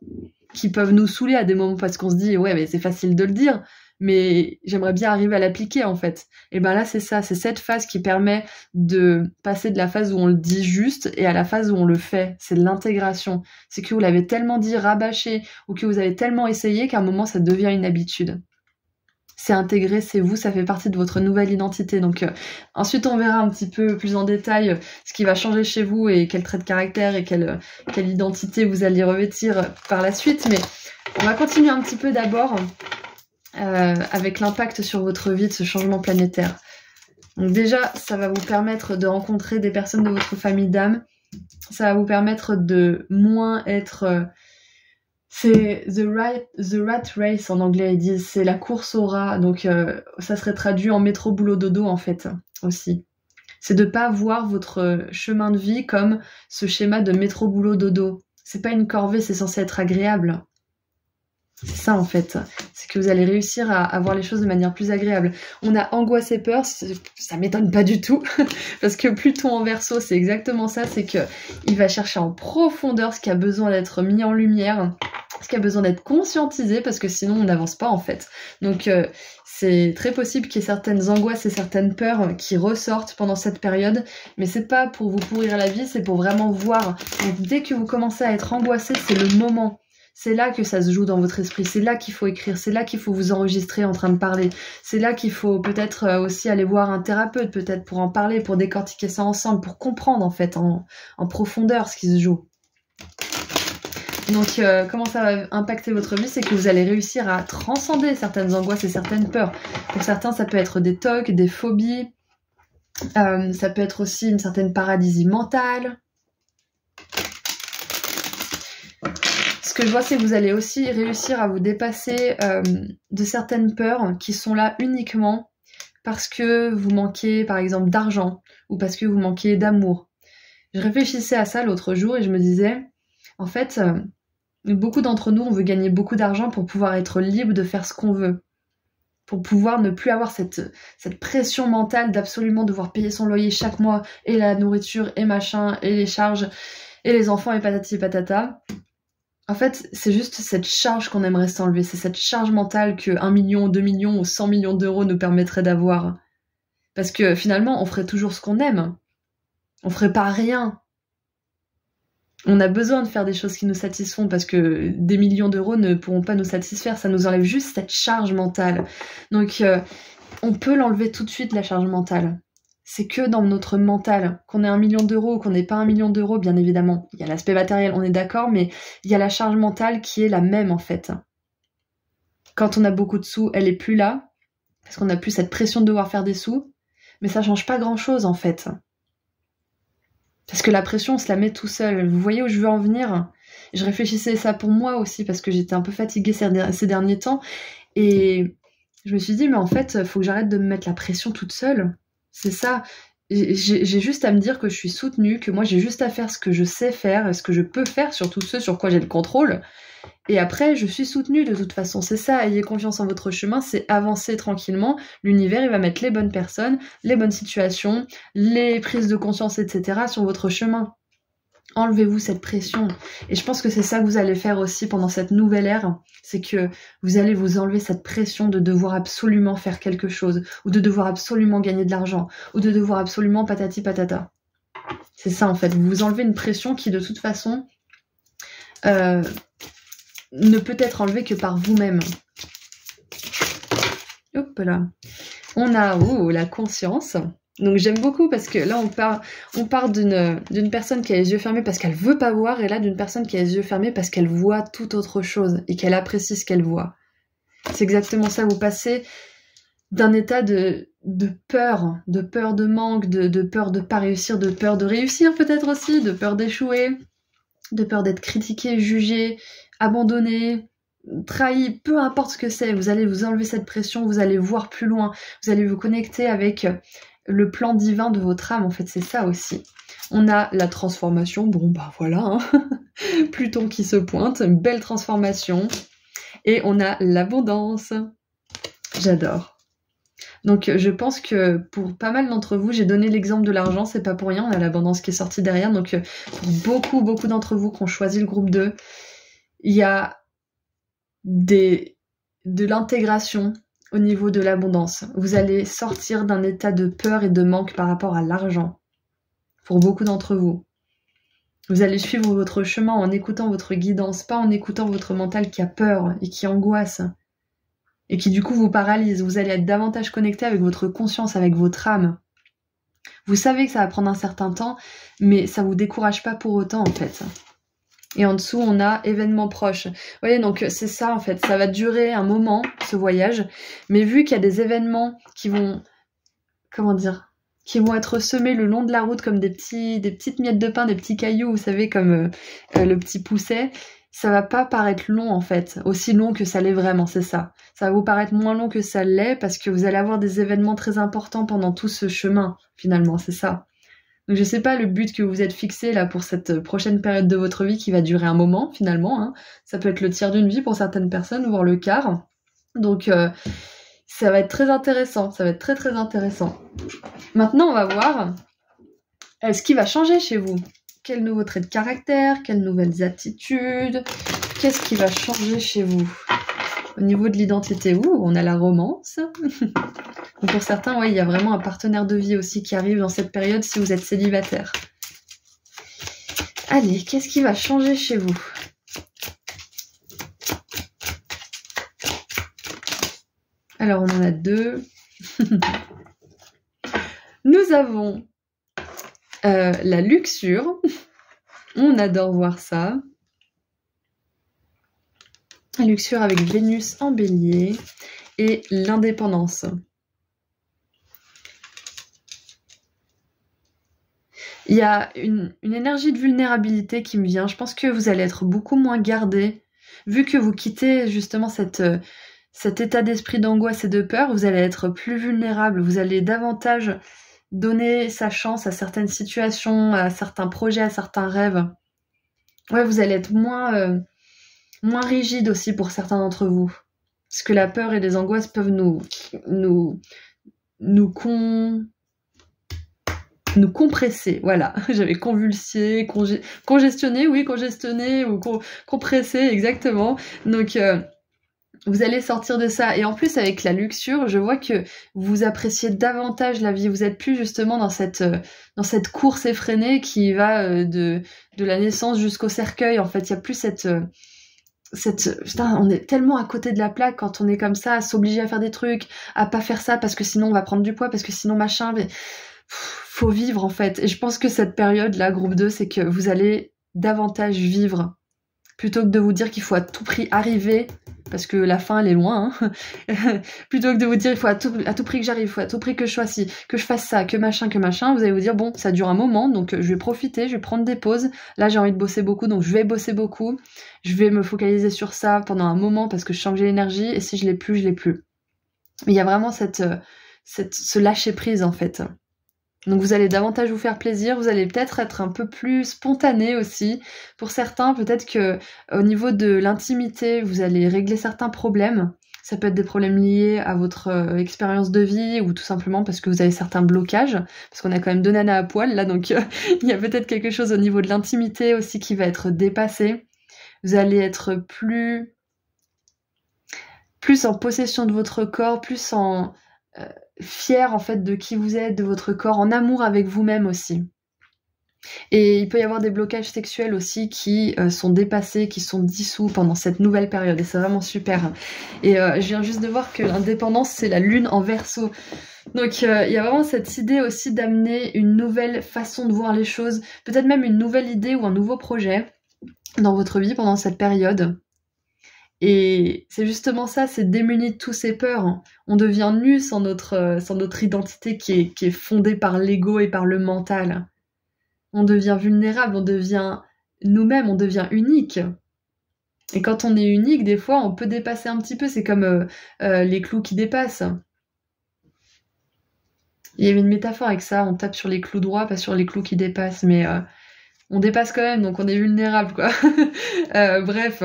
qui peuvent nous saouler à des moments parce qu'on se dit ouais mais c'est facile de le dire, mais j'aimerais bien arriver à l'appliquer en fait. Et ben là c'est ça, c'est cette phase qui permet de passer de la phase où on le dit juste et à la phase où on le fait, c'est de l'intégration. C'est que vous l'avez tellement dit, rabâché, ou que vous avez tellement essayé qu'à un moment ça devient une habitude. C'est intégré, c'est vous, ça fait partie de votre nouvelle identité. Donc ensuite on verra un petit peu plus en détail ce qui va changer chez vous et quel trait de caractère et quelle identité vous allez revêtir par la suite. Mais on va continuer un petit peu d'abord avec l'impact sur votre vie de ce changement planétaire. Donc déjà, ça va vous permettre de rencontrer des personnes de votre famille d'âme. Ça va vous permettre de moins être... c'est the rat race en anglais, ils disent, c'est la course au rat, donc ça serait traduit en métro boulot dodo en fait, aussi. C'est de pas voir votre chemin de vie comme ce schéma de métro boulot dodo. C'est pas une corvée, c'est censé être agréable. C'est ça en fait, c'est que vous allez réussir à voir les choses de manière plus agréable. On a angoisse et peur, ça m'étonne pas du tout, parce que Pluton en Verseau, c'est exactement ça, c'est que il va chercher en profondeur ce qui a besoin d'être mis en lumière, ce qui a besoin d'être conscientisé, parce que sinon on n'avance pas en fait. Donc c'est très possible qu'il y ait certaines angoisses et certaines peurs qui ressortent pendant cette période, mais c'est pas pour vous pourrir la vie, c'est pour vraiment voir. Donc dès que vous commencez à être angoissé, c'est le moment. C'est là que ça se joue dans votre esprit, c'est là qu'il faut écrire, c'est là qu'il faut vous enregistrer en train de parler, c'est là qu'il faut peut-être aussi aller voir un thérapeute, peut-être pour en parler, pour décortiquer ça ensemble, pour comprendre en fait en profondeur ce qui se joue. Donc comment ça va impacter votre vie, c'est que vous allez réussir à transcender certaines angoisses et certaines peurs. Pour certains, ça peut être des tocs, des phobies, ça peut être aussi une certaine paralysie mentale. Ce que je vois, c'est que vous allez aussi réussir à vous dépasser de certaines peurs qui sont là uniquement parce que vous manquez, par exemple, d'argent ou parce que vous manquez d'amour. Je réfléchissais à ça l'autre jour et je me disais, en fait, beaucoup d'entre nous, on veut gagner beaucoup d'argent pour pouvoir être libre de faire ce qu'on veut, pour pouvoir ne plus avoir cette pression mentale d'absolument devoir payer son loyer chaque mois et la nourriture et machin et les charges et les enfants et patati patata. En fait, c'est juste cette charge qu'on aimerait s'enlever, c'est cette charge mentale que 1 million, 2 millions ou 100 millions d'euros nous permettraient d'avoir. Parce que finalement, on ferait toujours ce qu'on aime. On ferait pas rien. On a besoin de faire des choses qui nous satisfont parce que des millions d'euros ne pourront pas nous satisfaire, ça nous enlève juste cette charge mentale. Donc, on peut l'enlever tout de suite, la charge mentale. C'est que dans notre mental, qu'on ait 1 million d'euros ou qu'on n'ait pas 1 million d'euros, bien évidemment. Il y a l'aspect matériel, on est d'accord, mais il y a la charge mentale qui est la même en fait. Quand on a beaucoup de sous, elle est plus là, parce qu'on n'a plus cette pression de devoir faire des sous, mais ça change pas grand-chose en fait. Parce que la pression, on se la met tout seul. Vous voyez où je veux en venir ? Je réfléchissais à ça pour moi aussi, parce que j'étais un peu fatiguée ces derniers temps, et je me suis dit, mais en fait, faut que j'arrête de me mettre la pression toute seule. C'est ça, j'ai juste à me dire que je suis soutenue, que moi j'ai juste à faire ce que je sais faire, ce que je peux faire, surtout ce sur quoi j'ai le contrôle. Et après, je suis soutenue de toute façon. C'est ça, ayez confiance en votre chemin, c'est avancer tranquillement. L'univers, il va mettre les bonnes personnes, les bonnes situations, les prises de conscience, etc. sur votre chemin. Enlevez-vous cette pression. Et je pense que c'est ça que vous allez faire aussi pendant cette nouvelle ère. C'est que vous allez vous enlever cette pression de devoir absolument faire quelque chose, ou de devoir absolument gagner de l'argent, ou de devoir absolument patati patata. C'est ça en fait. Vous vous enlevez une pression qui de toute façon ne peut être enlevée que par vous-même. Hop là. On a la conscience. Donc j'aime beaucoup parce que là on part d'une personne qui a les yeux fermés parce qu'elle veut pas voir, et là d'une personne qui a les yeux fermés parce qu'elle voit tout autre chose et qu'elle apprécie ce qu'elle voit. C'est exactement ça, vous passez d'un état de peur de manque, de peur de pas réussir, de peur de réussir peut-être aussi, de peur d'échouer, de peur d'être critiqué, jugé, abandonné, trahi, peu importe ce que c'est, vous allez vous enlever cette pression, vous allez voir plus loin, vous allez vous connecter avec le plan divin de votre âme, en fait, c'est ça aussi. On a la transformation, bon bah voilà, hein. Pluton qui se pointe, une belle transformation. Et on a l'abondance. J'adore. Donc je pense que pour pas mal d'entre vous, j'ai donné l'exemple de l'argent, c'est pas pour rien, on a l'abondance qui est sortie derrière. Donc pour beaucoup d'entre vous qui ont choisi le groupe 2, il y a de l'intégration au niveau de l'abondance. Vous allez sortir d'un état de peur et de manque par rapport à l'argent. Pour beaucoup d'entre vous. Vous allez suivre votre chemin en écoutant votre guidance, pas en écoutant votre mental qui a peur et qui angoisse. Et qui du coup vous paralyse. Vous allez être davantage connecté avec votre conscience, avec votre âme. Vous savez que ça va prendre un certain temps, mais ça vous décourage pas pour autant en fait. Et en dessous, on a événements proches. Vous voyez, donc c'est ça en fait. Ça va durer un moment, ce voyage. Mais vu qu'il y a des événements qui vont... Comment dire ? Qui vont être semés le long de la route comme des petites miettes de pain, des petits cailloux, vous savez, comme le petit pousset. Ça va pas paraître long en fait. Aussi long que ça l'est vraiment, c'est ça. Ça va vous paraître moins long que ça l'est parce que vous allez avoir des événements très importants pendant tout ce chemin, finalement, c'est ça. Donc je sais pas le but que vous êtes fixé là pour cette prochaine période de votre vie qui va durer un moment finalement. Hein. Ça peut être le tiers d'une vie pour certaines personnes, voire le quart. Donc ça va être très intéressant, ça va être très très intéressant. Maintenant on va voir ce qui va changer chez vous. Quels nouveaux traits de caractère, quelles nouvelles attitudes, qu'est-ce qui va changer chez vous? Au niveau de l'identité, on a la romance. Donc pour certains, il y a vraiment un partenaire de vie aussi qui arrive dans cette période si vous êtes célibataire. Allez, qu'est-ce qui va changer chez vous? Alors, on en a deux. Nous avons la luxure. On adore voir ça. La luxure avec Vénus en bélier. Et l'indépendance. Il y a une énergie de vulnérabilité qui me vient. Je pense que vous allez être beaucoup moins gardé. Vu que vous quittez justement cet état d'esprit d'angoisse et de peur, vous allez être plus vulnérable. Vous allez davantage donner sa chance à certaines situations, à certains projets, à certains rêves. Ouais, vous allez être moins rigide aussi pour certains d'entre vous. Parce que la peur et les angoisses peuvent nous compresser, voilà. J'avais convulsé, congestionné ou compressé, exactement. Donc, vous allez sortir de ça. Et en plus, avec la luxure, je vois que vous appréciez davantage la vie. Vous êtes plus justement dans cette course effrénée qui va de la naissance jusqu'au cercueil. En fait, il n'y a plus putain, on est tellement à côté de la plaque quand on est comme ça, à s'obliger à faire des trucs, à pas faire ça parce que sinon on va prendre du poids, parce que sinon machin, mais faut vivre en fait. Et je pense que cette période là, groupe 2, c'est que vous allez davantage vivre plutôt que de vous dire qu'il faut à tout prix arriver, parce que la fin elle est loin, hein. Plutôt que de vous dire il faut à tout prix que j'arrive, il faut à tout prix que je sois ci, que je fasse ça, que machin, vous allez vous dire bon, ça dure un moment, donc je vais profiter, je vais prendre des pauses, là j'ai envie de bosser beaucoup, donc je vais bosser beaucoup, je vais me focaliser sur ça pendant un moment parce que je sens que j'ai l'énergie, et si je l'ai plus, je l'ai plus. Mais il y a vraiment ce lâcher prise en fait. Donc vous allez davantage vous faire plaisir, vous allez peut-être être un peu plus spontané aussi. Pour certains, peut-être que au niveau de l'intimité, vous allez régler certains problèmes. Ça peut être des problèmes liés à votre expérience de vie ou tout simplement parce que vous avez certains blocages. Parce qu'on a quand même deux nanas à poil là, donc il y a peut-être quelque chose au niveau de l'intimité aussi qui va être dépassé. Vous allez être plus en possession de votre corps, plus en fier en fait de qui vous êtes, de votre corps, en amour avec vous-même aussi. Et il peut y avoir des blocages sexuels aussi qui sont dépassés, qui sont dissous pendant cette nouvelle période. Et c'est vraiment super. Et je viens juste de voir que l'indépendance, c'est la lune en Verseau. Donc il y a vraiment cette idée aussi d'amener une nouvelle façon de voir les choses, peut-être même une nouvelle idée ou un nouveau projet dans votre vie pendant cette période. Et c'est justement ça, c'est démuni de tous ces peurs. On devient nu sans notre identité qui est fondée par l'ego et par le mental. On devient vulnérable, on devient nous-mêmes, on devient unique. Et quand on est unique, des fois, on peut dépasser un petit peu. C'est comme les clous qui dépassent. Il y avait une métaphore avec ça, on tape sur les clous droits, pas sur les clous qui dépassent, mais on dépasse quand même, donc on est vulnérable, quoi. Bref.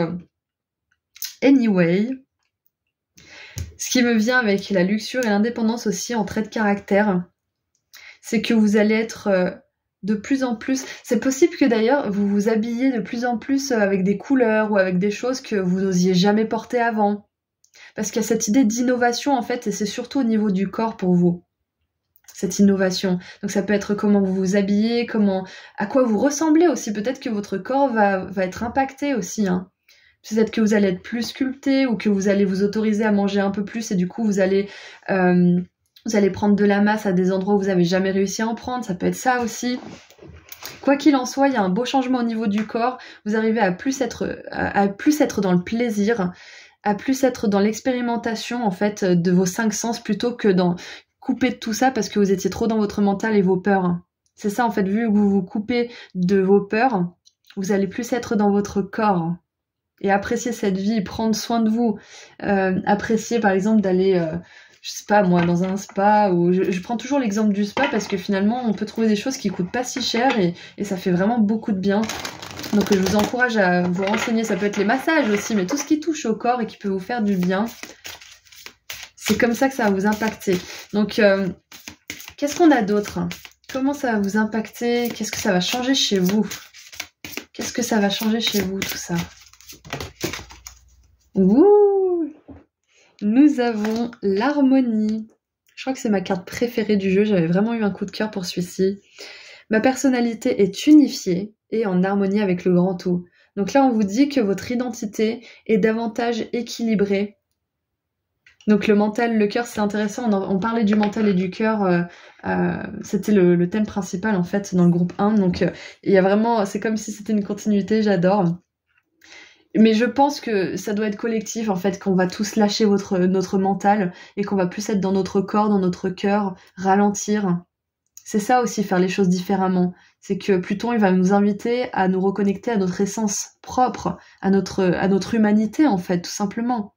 Anyway, ce qui me vient avec la luxure et l'indépendance aussi en trait de caractère, c'est que vous allez être de plus en plus... C'est possible que d'ailleurs vous vous habillez de plus en plus avec des couleurs ou avec des choses que vous n'osiez jamais porter avant. Parce qu'il y a cette idée d'innovation en fait, et c'est surtout au niveau du corps pour vous. Cette innovation. Donc ça peut être comment vous vous habillez, à quoi vous ressemblez aussi. Peut-être que votre corps va être impacté aussi, hein. Peut-être que vous allez être plus sculpté ou que vous allez vous autoriser à manger un peu plus et du coup vous allez prendre de la masse à des endroits où vous n'avez jamais réussi à en prendre. Ça peut être ça aussi. Quoi qu'il en soit, il y a un beau changement au niveau du corps. Vous arrivez à plus être dans le plaisir, à plus être dans l'expérimentation en fait de vos 5 sens plutôt que dans couper de tout ça parce que vous étiez trop dans votre mental et vos peurs. C'est ça en fait, vu que vous vous coupez de vos peurs, vous allez plus être dans votre corps. Et apprécier cette vie, prendre soin de vous, apprécier par exemple d'aller, je sais pas moi, dans un spa, ou je prends toujours l'exemple du spa parce que finalement on peut trouver des choses qui coûtent pas si cher et ça fait vraiment beaucoup de bien. Donc je vous encourage à vous renseigner, ça peut être les massages aussi, mais tout ce qui touche au corps et qui peut vous faire du bien, c'est comme ça que ça va vous impacter. Donc qu'est-ce qu'on a d'autre ? Comment ça va vous impacter ? Qu'est-ce que ça va changer chez vous ? Qu'est-ce que ça va changer chez vous tout ça ? Ouh, nous avons l'harmonie. Je crois que c'est ma carte préférée du jeu. J'avais vraiment eu un coup de cœur pour celui-ci. Ma personnalité est unifiée et en harmonie avec le grand tout. Donc là, on vous dit que votre identité est davantage équilibrée. Donc le mental, le cœur, c'est intéressant. On parlait du mental et du cœur. C'était le thème principal en fait dans le groupe 1. Donc il y a vraiment, c'est comme si c'était une continuité. J'adore. Mais je pense que ça doit être collectif, en fait, qu'on va tous lâcher notre mental et qu'on va plus être dans notre corps, dans notre cœur, ralentir. C'est ça aussi, faire les choses différemment. C'est que Pluton, il va nous inviter à nous reconnecter à notre essence propre, à notre humanité, en fait, tout simplement.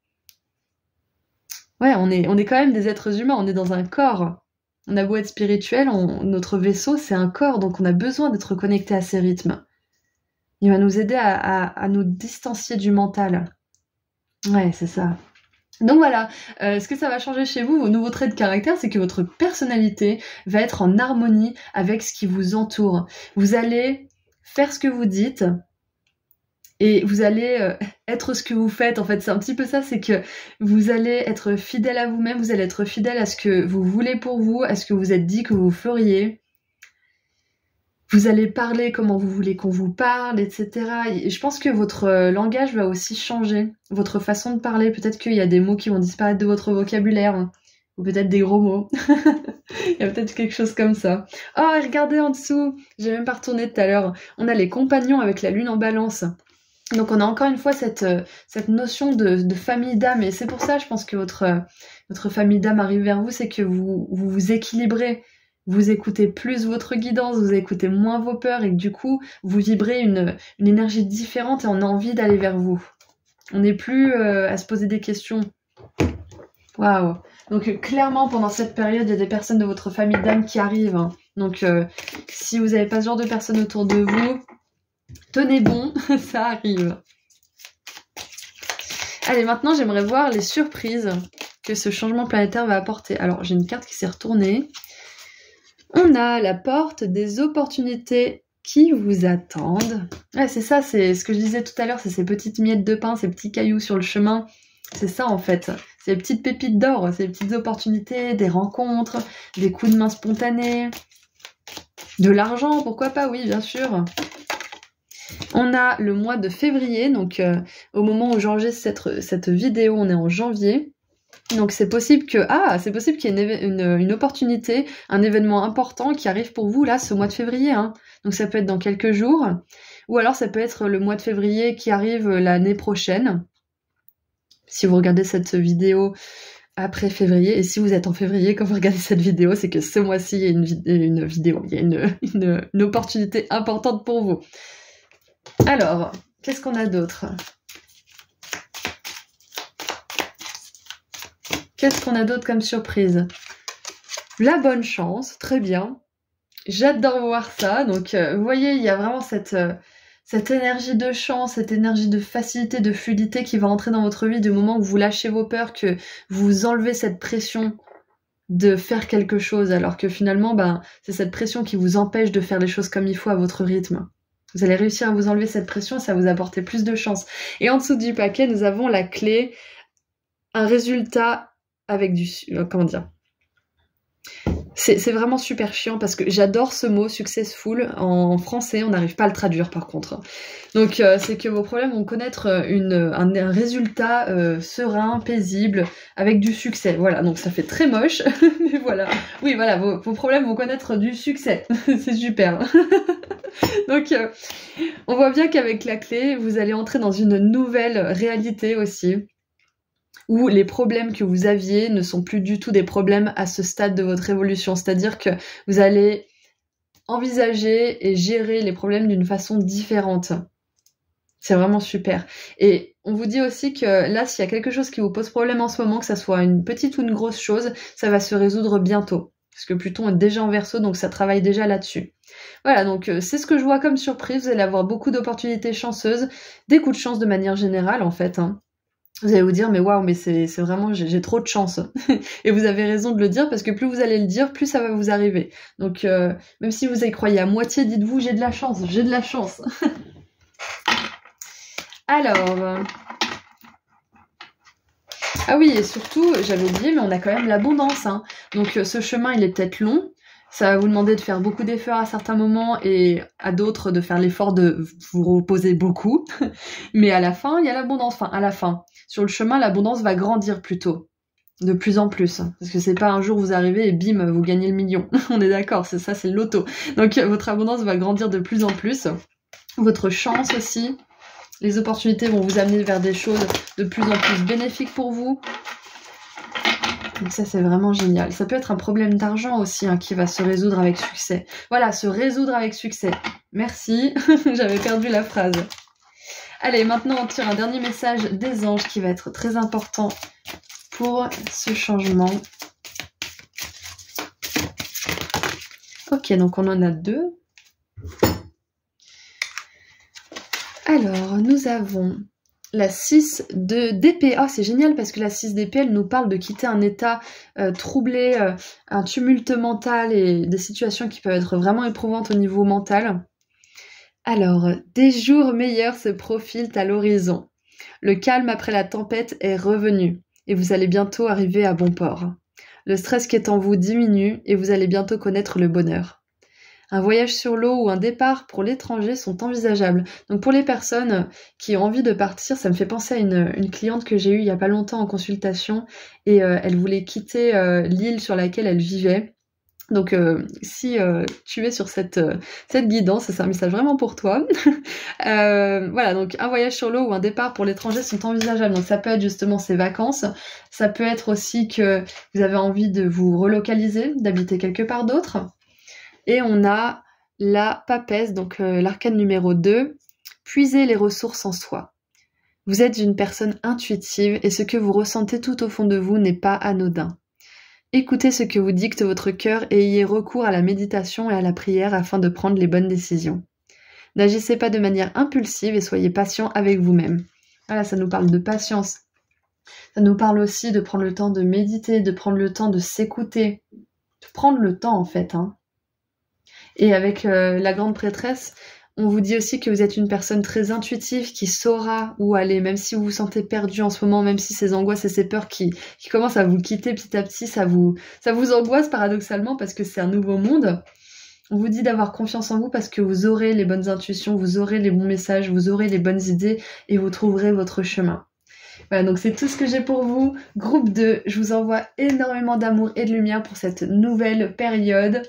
Ouais, on est quand même des êtres humains, on est dans un corps. On a beau être spirituel, notre vaisseau, c'est un corps, donc on a besoin d'être connecté à ces rythmes. Il va nous aider à nous distancier du mental. Ouais, c'est ça. Donc voilà, ce que ça va changer chez vous, vos nouveaux traits de caractère, c'est que votre personnalité va être en harmonie avec ce qui vous entoure. Vous allez faire ce que vous dites et vous allez être ce que vous faites. En fait, c'est un petit peu ça, c'est que vous allez être fidèle à vous-même, vous allez être fidèle à ce que vous voulez pour vous, à ce que vous êtes dit que vous feriez. Vous allez parler comment vous voulez qu'on vous parle, etc. Et je pense que votre langage va aussi changer. Votre façon de parler, peut-être qu'il y a des mots qui vont disparaître de votre vocabulaire. Hein, ou peut-être des gros mots. Il y a peut-être quelque chose comme ça. Oh, et regardez en dessous. J'ai même pas retourné tout à l'heure. On a les compagnons avec la lune en balance. Donc on a encore une fois cette notion de famille d'âme. Et c'est pour ça, je pense que votre famille d'âme arrive vers vous. C'est que vous équilibrez. Vous écoutez plus votre guidance, vous écoutez moins vos peurs et que du coup, vous vibrez une énergie différente et on a envie d'aller vers vous. On n'est plus à se poser des questions. Waouh. Donc clairement, pendant cette période, il y a des personnes de votre famille d'âme qui arrivent. Hein. Donc si vous n'avez pas ce genre de personnes autour de vous, tenez bon, ça arrive. Allez, maintenant j'aimerais voir les surprises que ce changement planétaire va apporter. Alors j'ai une carte qui s'est retournée. On a la porte des opportunités qui vous attendent. Ouais, c'est ça, c'est ce que je disais tout à l'heure, c'est ces petites miettes de pain, ces petits cailloux sur le chemin. C'est ça en fait, c'est les petites pépites d'or, c'est les petites opportunités, des rencontres, des coups de main spontanés, de l'argent, pourquoi pas, oui, bien sûr. On a le mois de février, donc au moment où j'enregistre cette vidéo, on est en janvier. Donc c'est possible que qu'il y ait une opportunité, un événement important qui arrive pour vous là ce mois de février. Hein. Donc ça peut être dans quelques jours, ou alors ça peut être le mois de février qui arrive l'année prochaine. Si vous regardez cette vidéo après février, et si vous êtes en février quand vous regardez cette vidéo, c'est que ce mois-ci il y a une opportunité importante pour vous. Alors, qu'est-ce qu'on a d'autre ? Qu'est-ce qu'on a d'autre comme surprise? La bonne chance, très bien. J'adore voir ça. Donc, vous voyez, il y a vraiment cette énergie de chance, cette énergie de facilité, de fluidité qui va entrer dans votre vie du moment où vous lâchez vos peurs, que vous enlevez cette pression de faire quelque chose, alors que finalement, c'est cette pression qui vous empêche de faire les choses comme il faut à votre rythme. Vous allez réussir à vous enlever cette pression, ça va vous apporter plus de chance. Et en dessous du paquet, nous avons la clé, un résultat avec du... comment dire ? C'est vraiment super chiant parce que j'adore ce mot successful. En français, on n'arrive pas à le traduire par contre. Donc c'est que vos problèmes vont connaître un résultat serein, paisible, avec du succès. Voilà, donc ça fait très moche, mais voilà. Oui, voilà, vos problèmes vont connaître du succès. C'est super. Donc on voit bien qu'avec la clé, vous allez entrer dans une nouvelle réalité aussi, où les problèmes que vous aviez ne sont plus du tout des problèmes à ce stade de votre évolution. C'est-à-dire que vous allez envisager et gérer les problèmes d'une façon différente. C'est vraiment super. Et on vous dit aussi que là, s'il y a quelque chose qui vous pose problème en ce moment, que ça soit une petite ou une grosse chose, ça va se résoudre bientôt. Parce que Pluton est déjà en Verseau, donc ça travaille déjà là-dessus. Voilà, donc c'est ce que je vois comme surprise. Vous allez avoir beaucoup d'opportunités chanceuses, des coups de chance de manière générale en fait, hein. Vous allez vous dire, mais waouh, mais c'est vraiment, j'ai trop de chance. Et vous avez raison de le dire, parce que plus vous allez le dire, plus ça va vous arriver. Donc, même si vous y croyez à moitié, dites-vous, j'ai de la chance, j'ai de la chance. Alors... Ah oui, et surtout, j'avais oublié, mais on a quand même l'abondance. Hein. Donc, ce chemin, il est peut-être long. Ça va vous demander de faire beaucoup d'efforts à certains moments et à d'autres de faire l'effort de vous reposer beaucoup. Mais à la fin, il y a l'abondance. Enfin, à la fin. Sur le chemin, l'abondance va grandir plutôt. De plus en plus. Parce que c'est pas un jour vous arrivez et bim, vous gagnez le million. On est d'accord, c'est ça, c'est le loto. Donc, votre abondance va grandir de plus en plus. Votre chance aussi. Les opportunités vont vous amener vers des choses de plus en plus bénéfiques pour vous. Donc ça, c'est vraiment génial. Ça peut être un problème d'argent aussi qui va se résoudre avec succès. Voilà, se résoudre avec succès. Merci, j'avais perdu la phrase. Allez, maintenant on tire un dernier message des anges qui va être très important pour ce changement. Ok, donc on en a 2. Alors, nous avons la 6 d'épée. Oh, c'est génial parce que la 6 d'épée, elle nous parle de quitter un état troublé, un tumulte mental et des situations qui peuvent être vraiment éprouvantes au niveau mental. Alors, des jours meilleurs se profilent à l'horizon. Le calme après la tempête est revenu et vous allez bientôt arriver à bon port. Le stress qui est en vous diminue et vous allez bientôt connaître le bonheur. Un voyage sur l'eau ou un départ pour l'étranger sont envisageables. Donc pour les personnes qui ont envie de partir, ça me fait penser à une cliente que j'ai eue il y a pas longtemps en consultation et elle voulait quitter l'île sur laquelle elle vivait. Donc si tu es sur cette guidance, c'est un message vraiment pour toi. Voilà, donc un voyage sur l'eau ou un départ pour l'étranger sont envisageables. Donc ça peut être justement ces vacances, ça peut être aussi que vous avez envie de vous relocaliser, d'habiter quelque part d'autre. Et on a la papesse, donc l'arcane numéro 2, puiser les ressources en soi. Vous êtes une personne intuitive et ce que vous ressentez tout au fond de vous n'est pas anodin. Écoutez ce que vous dicte votre cœur et ayez recours à la méditation et à la prière afin de prendre les bonnes décisions. N'agissez pas de manière impulsive et soyez patient avec vous-même. Voilà, ça nous parle de patience. Ça nous parle aussi de prendre le temps de méditer, de prendre le temps de s'écouter. De prendre le temps en fait. Et avec la grande prêtresse, on vous dit aussi que vous êtes une personne très intuitive qui saura où aller, même si vous vous sentez perdu en ce moment, même si ces angoisses et ces peurs qui commencent à vous quitter petit à petit, ça vous angoisse paradoxalement parce que c'est un nouveau monde. On vous dit d'avoir confiance en vous parce que vous aurez les bonnes intuitions, vous aurez les bons messages, vous aurez les bonnes idées et vous trouverez votre chemin. Voilà, donc c'est tout ce que j'ai pour vous. Groupe 2, je vous envoie énormément d'amour et de lumière pour cette nouvelle période.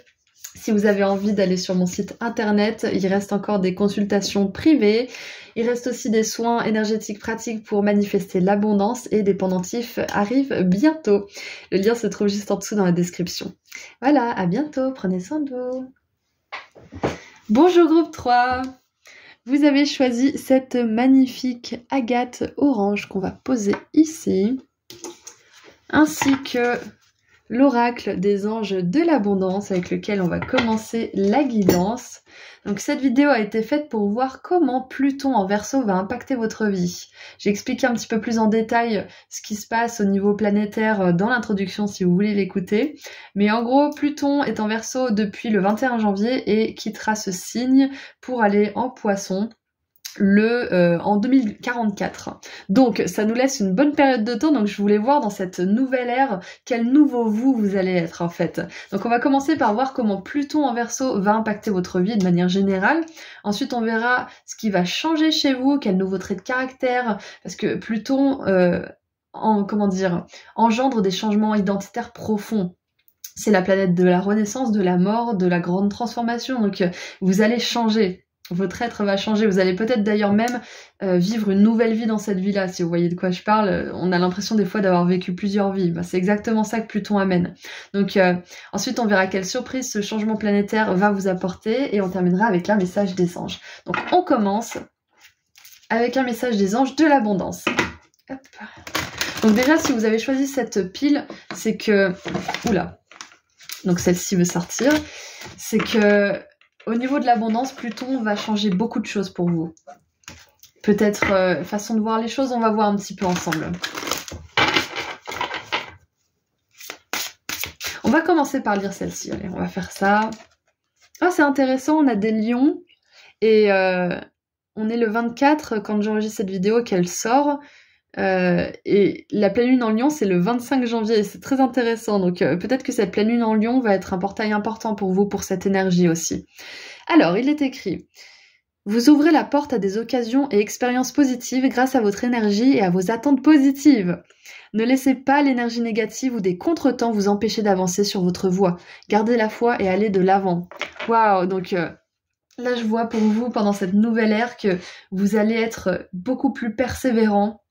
Si vous avez envie d'aller sur mon site internet, il reste encore des consultations privées. Il reste aussi des soins énergétiques pratiques pour manifester l'abondance et des pendentifs arrivent bientôt. Le lien se trouve juste en dessous dans la description. Voilà, à bientôt, prenez soin de vous. Bonjour groupe 3. Vous avez choisi cette magnifique agate orange qu'on va poser ici, ainsi que l'oracle des anges de l'abondance avec lequel on va commencer la guidance. Donc cette vidéo a été faite pour voir comment Pluton en Verseau va impacter votre vie. J'ai expliqué un petit peu plus en détail ce qui se passe au niveau planétaire dans l'introduction si vous voulez l'écouter. Mais en gros, Pluton est en Verseau depuis le 21 janvier et quittera ce signe pour aller en Poisson en 2044. Donc ça nous laisse une bonne période de temps, donc je voulais voir dans cette nouvelle ère quel nouveau vous allez être en fait. Donc on va commencer par voir comment Pluton en Verseau va impacter votre vie de manière générale. Ensuite on verra ce qui va changer chez vous, quels nouveaux traits de caractère, parce que Pluton engendre des changements identitaires profonds. C'est la planète de la renaissance, de la mort, de la grande transformation, donc vous allez changer. Votre être va changer. Vous allez peut-être d'ailleurs même vivre une nouvelle vie dans cette vie-là. Si vous voyez de quoi je parle, on a l'impression des fois d'avoir vécu plusieurs vies. C'est exactement ça que Pluton amène. Donc ensuite, on verra quelle surprise ce changement planétaire va vous apporter et on terminera avec un message des anges. Donc on commence avec un message des anges de l'abondance. Hop. Donc déjà, si vous avez choisi cette pile, c'est que... Oula. Donc celle-ci veut sortir. C'est que... Au niveau de l'abondance, Pluton va changer beaucoup de choses pour vous. Peut-être façon de voir les choses, on va voir un petit peu ensemble. On va commencer par lire celle-ci. Allez, on va faire ça. Ah, c'est intéressant, on a des lions. Et on est le 24 quand j'enregistre cette vidéo qu'elle sort. Et la pleine lune en lion, c'est le 25 janvier. C'est très intéressant. Donc peut-être que cette pleine lune en lion va être un portail important pour vous, pour cette énergie aussi. Alors, il est écrit: vous ouvrez la porte à des occasions et expériences positives grâce à votre énergie et à vos attentes positives. Ne laissez pas l'énergie négative ou des contretemps vous empêcher d'avancer sur votre voie. Gardez la foi et allez de l'avant. Waouh, donc... là, je vois pour vous, pendant cette nouvelle ère, que vous allez être beaucoup plus persévérant.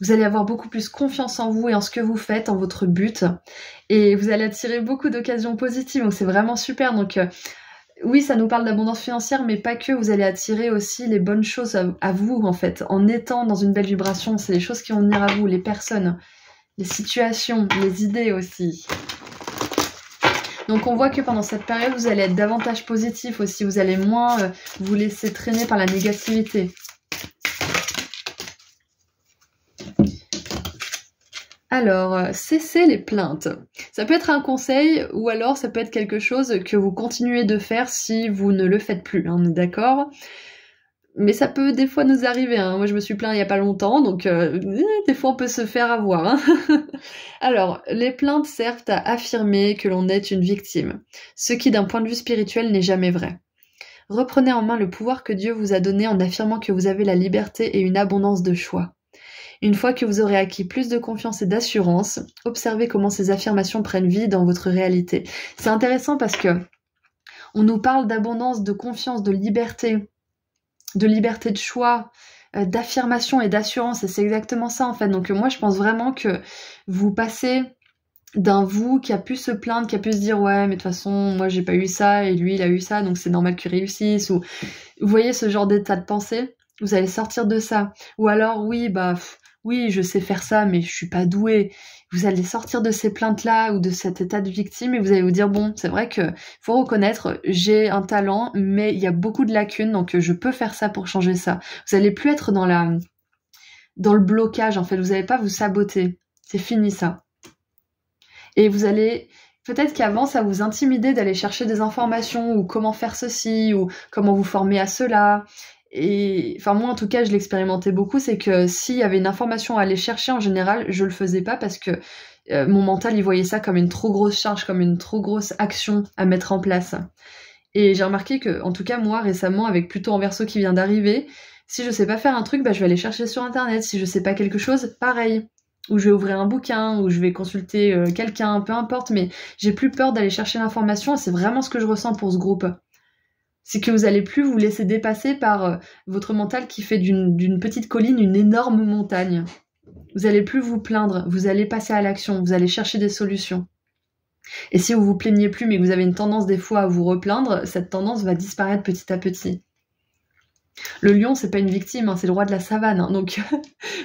Vous allez avoir beaucoup plus confiance en vous et en ce que vous faites, en votre but. Et vous allez attirer beaucoup d'occasions positives. Donc c'est vraiment super. Donc oui, ça nous parle d'abondance financière, mais pas que. Vous allez attirer aussi les bonnes choses à vous, en fait. En étant dans une belle vibration, c'est les choses qui vont venir à vous, les personnes, les situations, les idées aussi. Donc on voit que pendant cette période, vous allez être davantage positif aussi. Vous allez moins vous laisser traîner par la négativité. Alors, cessez les plaintes. Ça peut être un conseil ou alors ça peut être quelque chose que vous continuez de faire si vous ne le faites plus, on est d'accord ? Mais ça peut des fois nous arriver, Moi je me suis plaint il y a pas longtemps, donc des fois on peut se faire avoir, Alors, les plaintes servent à affirmer que l'on est une victime, ce qui d'un point de vue spirituel n'est jamais vrai. Reprenez en main le pouvoir que Dieu vous a donné en affirmant que vous avez la liberté et une abondance de choix. Une fois que vous aurez acquis plus de confiance et d'assurance, observez comment ces affirmations prennent vie dans votre réalité. C'est intéressant parce que on nous parle d'abondance, de confiance, de liberté de choix, d'affirmation et d'assurance, et c'est exactement ça en fait. Donc moi je pense vraiment que vous passez d'un vous qui a pu se plaindre, qui a pu se dire ouais mais de toute façon moi j'ai pas eu ça et lui il a eu ça donc c'est normal qu'il réussisse, ou vous voyez ce genre d'état de pensée, vous allez sortir de ça. Ou alors oui oui, je sais faire ça, mais je suis pas douée. Vous allez sortir de ces plaintes-là ou de cet état de victime et vous allez vous dire, bon, c'est vrai que faut reconnaître, j'ai un talent, mais il y a beaucoup de lacunes, donc je peux faire ça pour changer ça. Vous allez plus être dans le blocage, en fait. Vous n'allez pas vous saboter. C'est fini, ça. Et vous allez... Peut-être qu'avant, ça vous intimidait d'aller chercher des informations ou comment faire ceci ou comment vous former à cela. Et enfin, moi, en tout cas, je l'expérimentais beaucoup. C'est que s'il y avait une information à aller chercher, en général, je le faisais pas parce que mon mental, il voyait ça comme une trop grosse charge, comme une trop grosse action à mettre en place. Et j'ai remarqué que, en tout cas, moi, récemment, avec Pluton en Verseau qui vient d'arriver, si je sais pas faire un truc, bah, je vais aller chercher sur Internet. Si je sais pas quelque chose, pareil. Ou je vais ouvrir un bouquin, ou je vais consulter quelqu'un, peu importe, mais j'ai plus peur d'aller chercher l'information, et c'est vraiment ce que je ressens pour ce groupe. C'est que vous allez plus vous laisser dépasser par votre mental qui fait d'une petite colline une énorme montagne. Vous allez plus vous plaindre, vous allez passer à l'action, vous allez chercher des solutions. Et si vous vous plaignez plus, mais que vous avez une tendance des fois à vous replaindre, cette tendance va disparaître petit à petit. Le lion, c'est pas une victime, hein, c'est le roi de la savane. Hein, donc,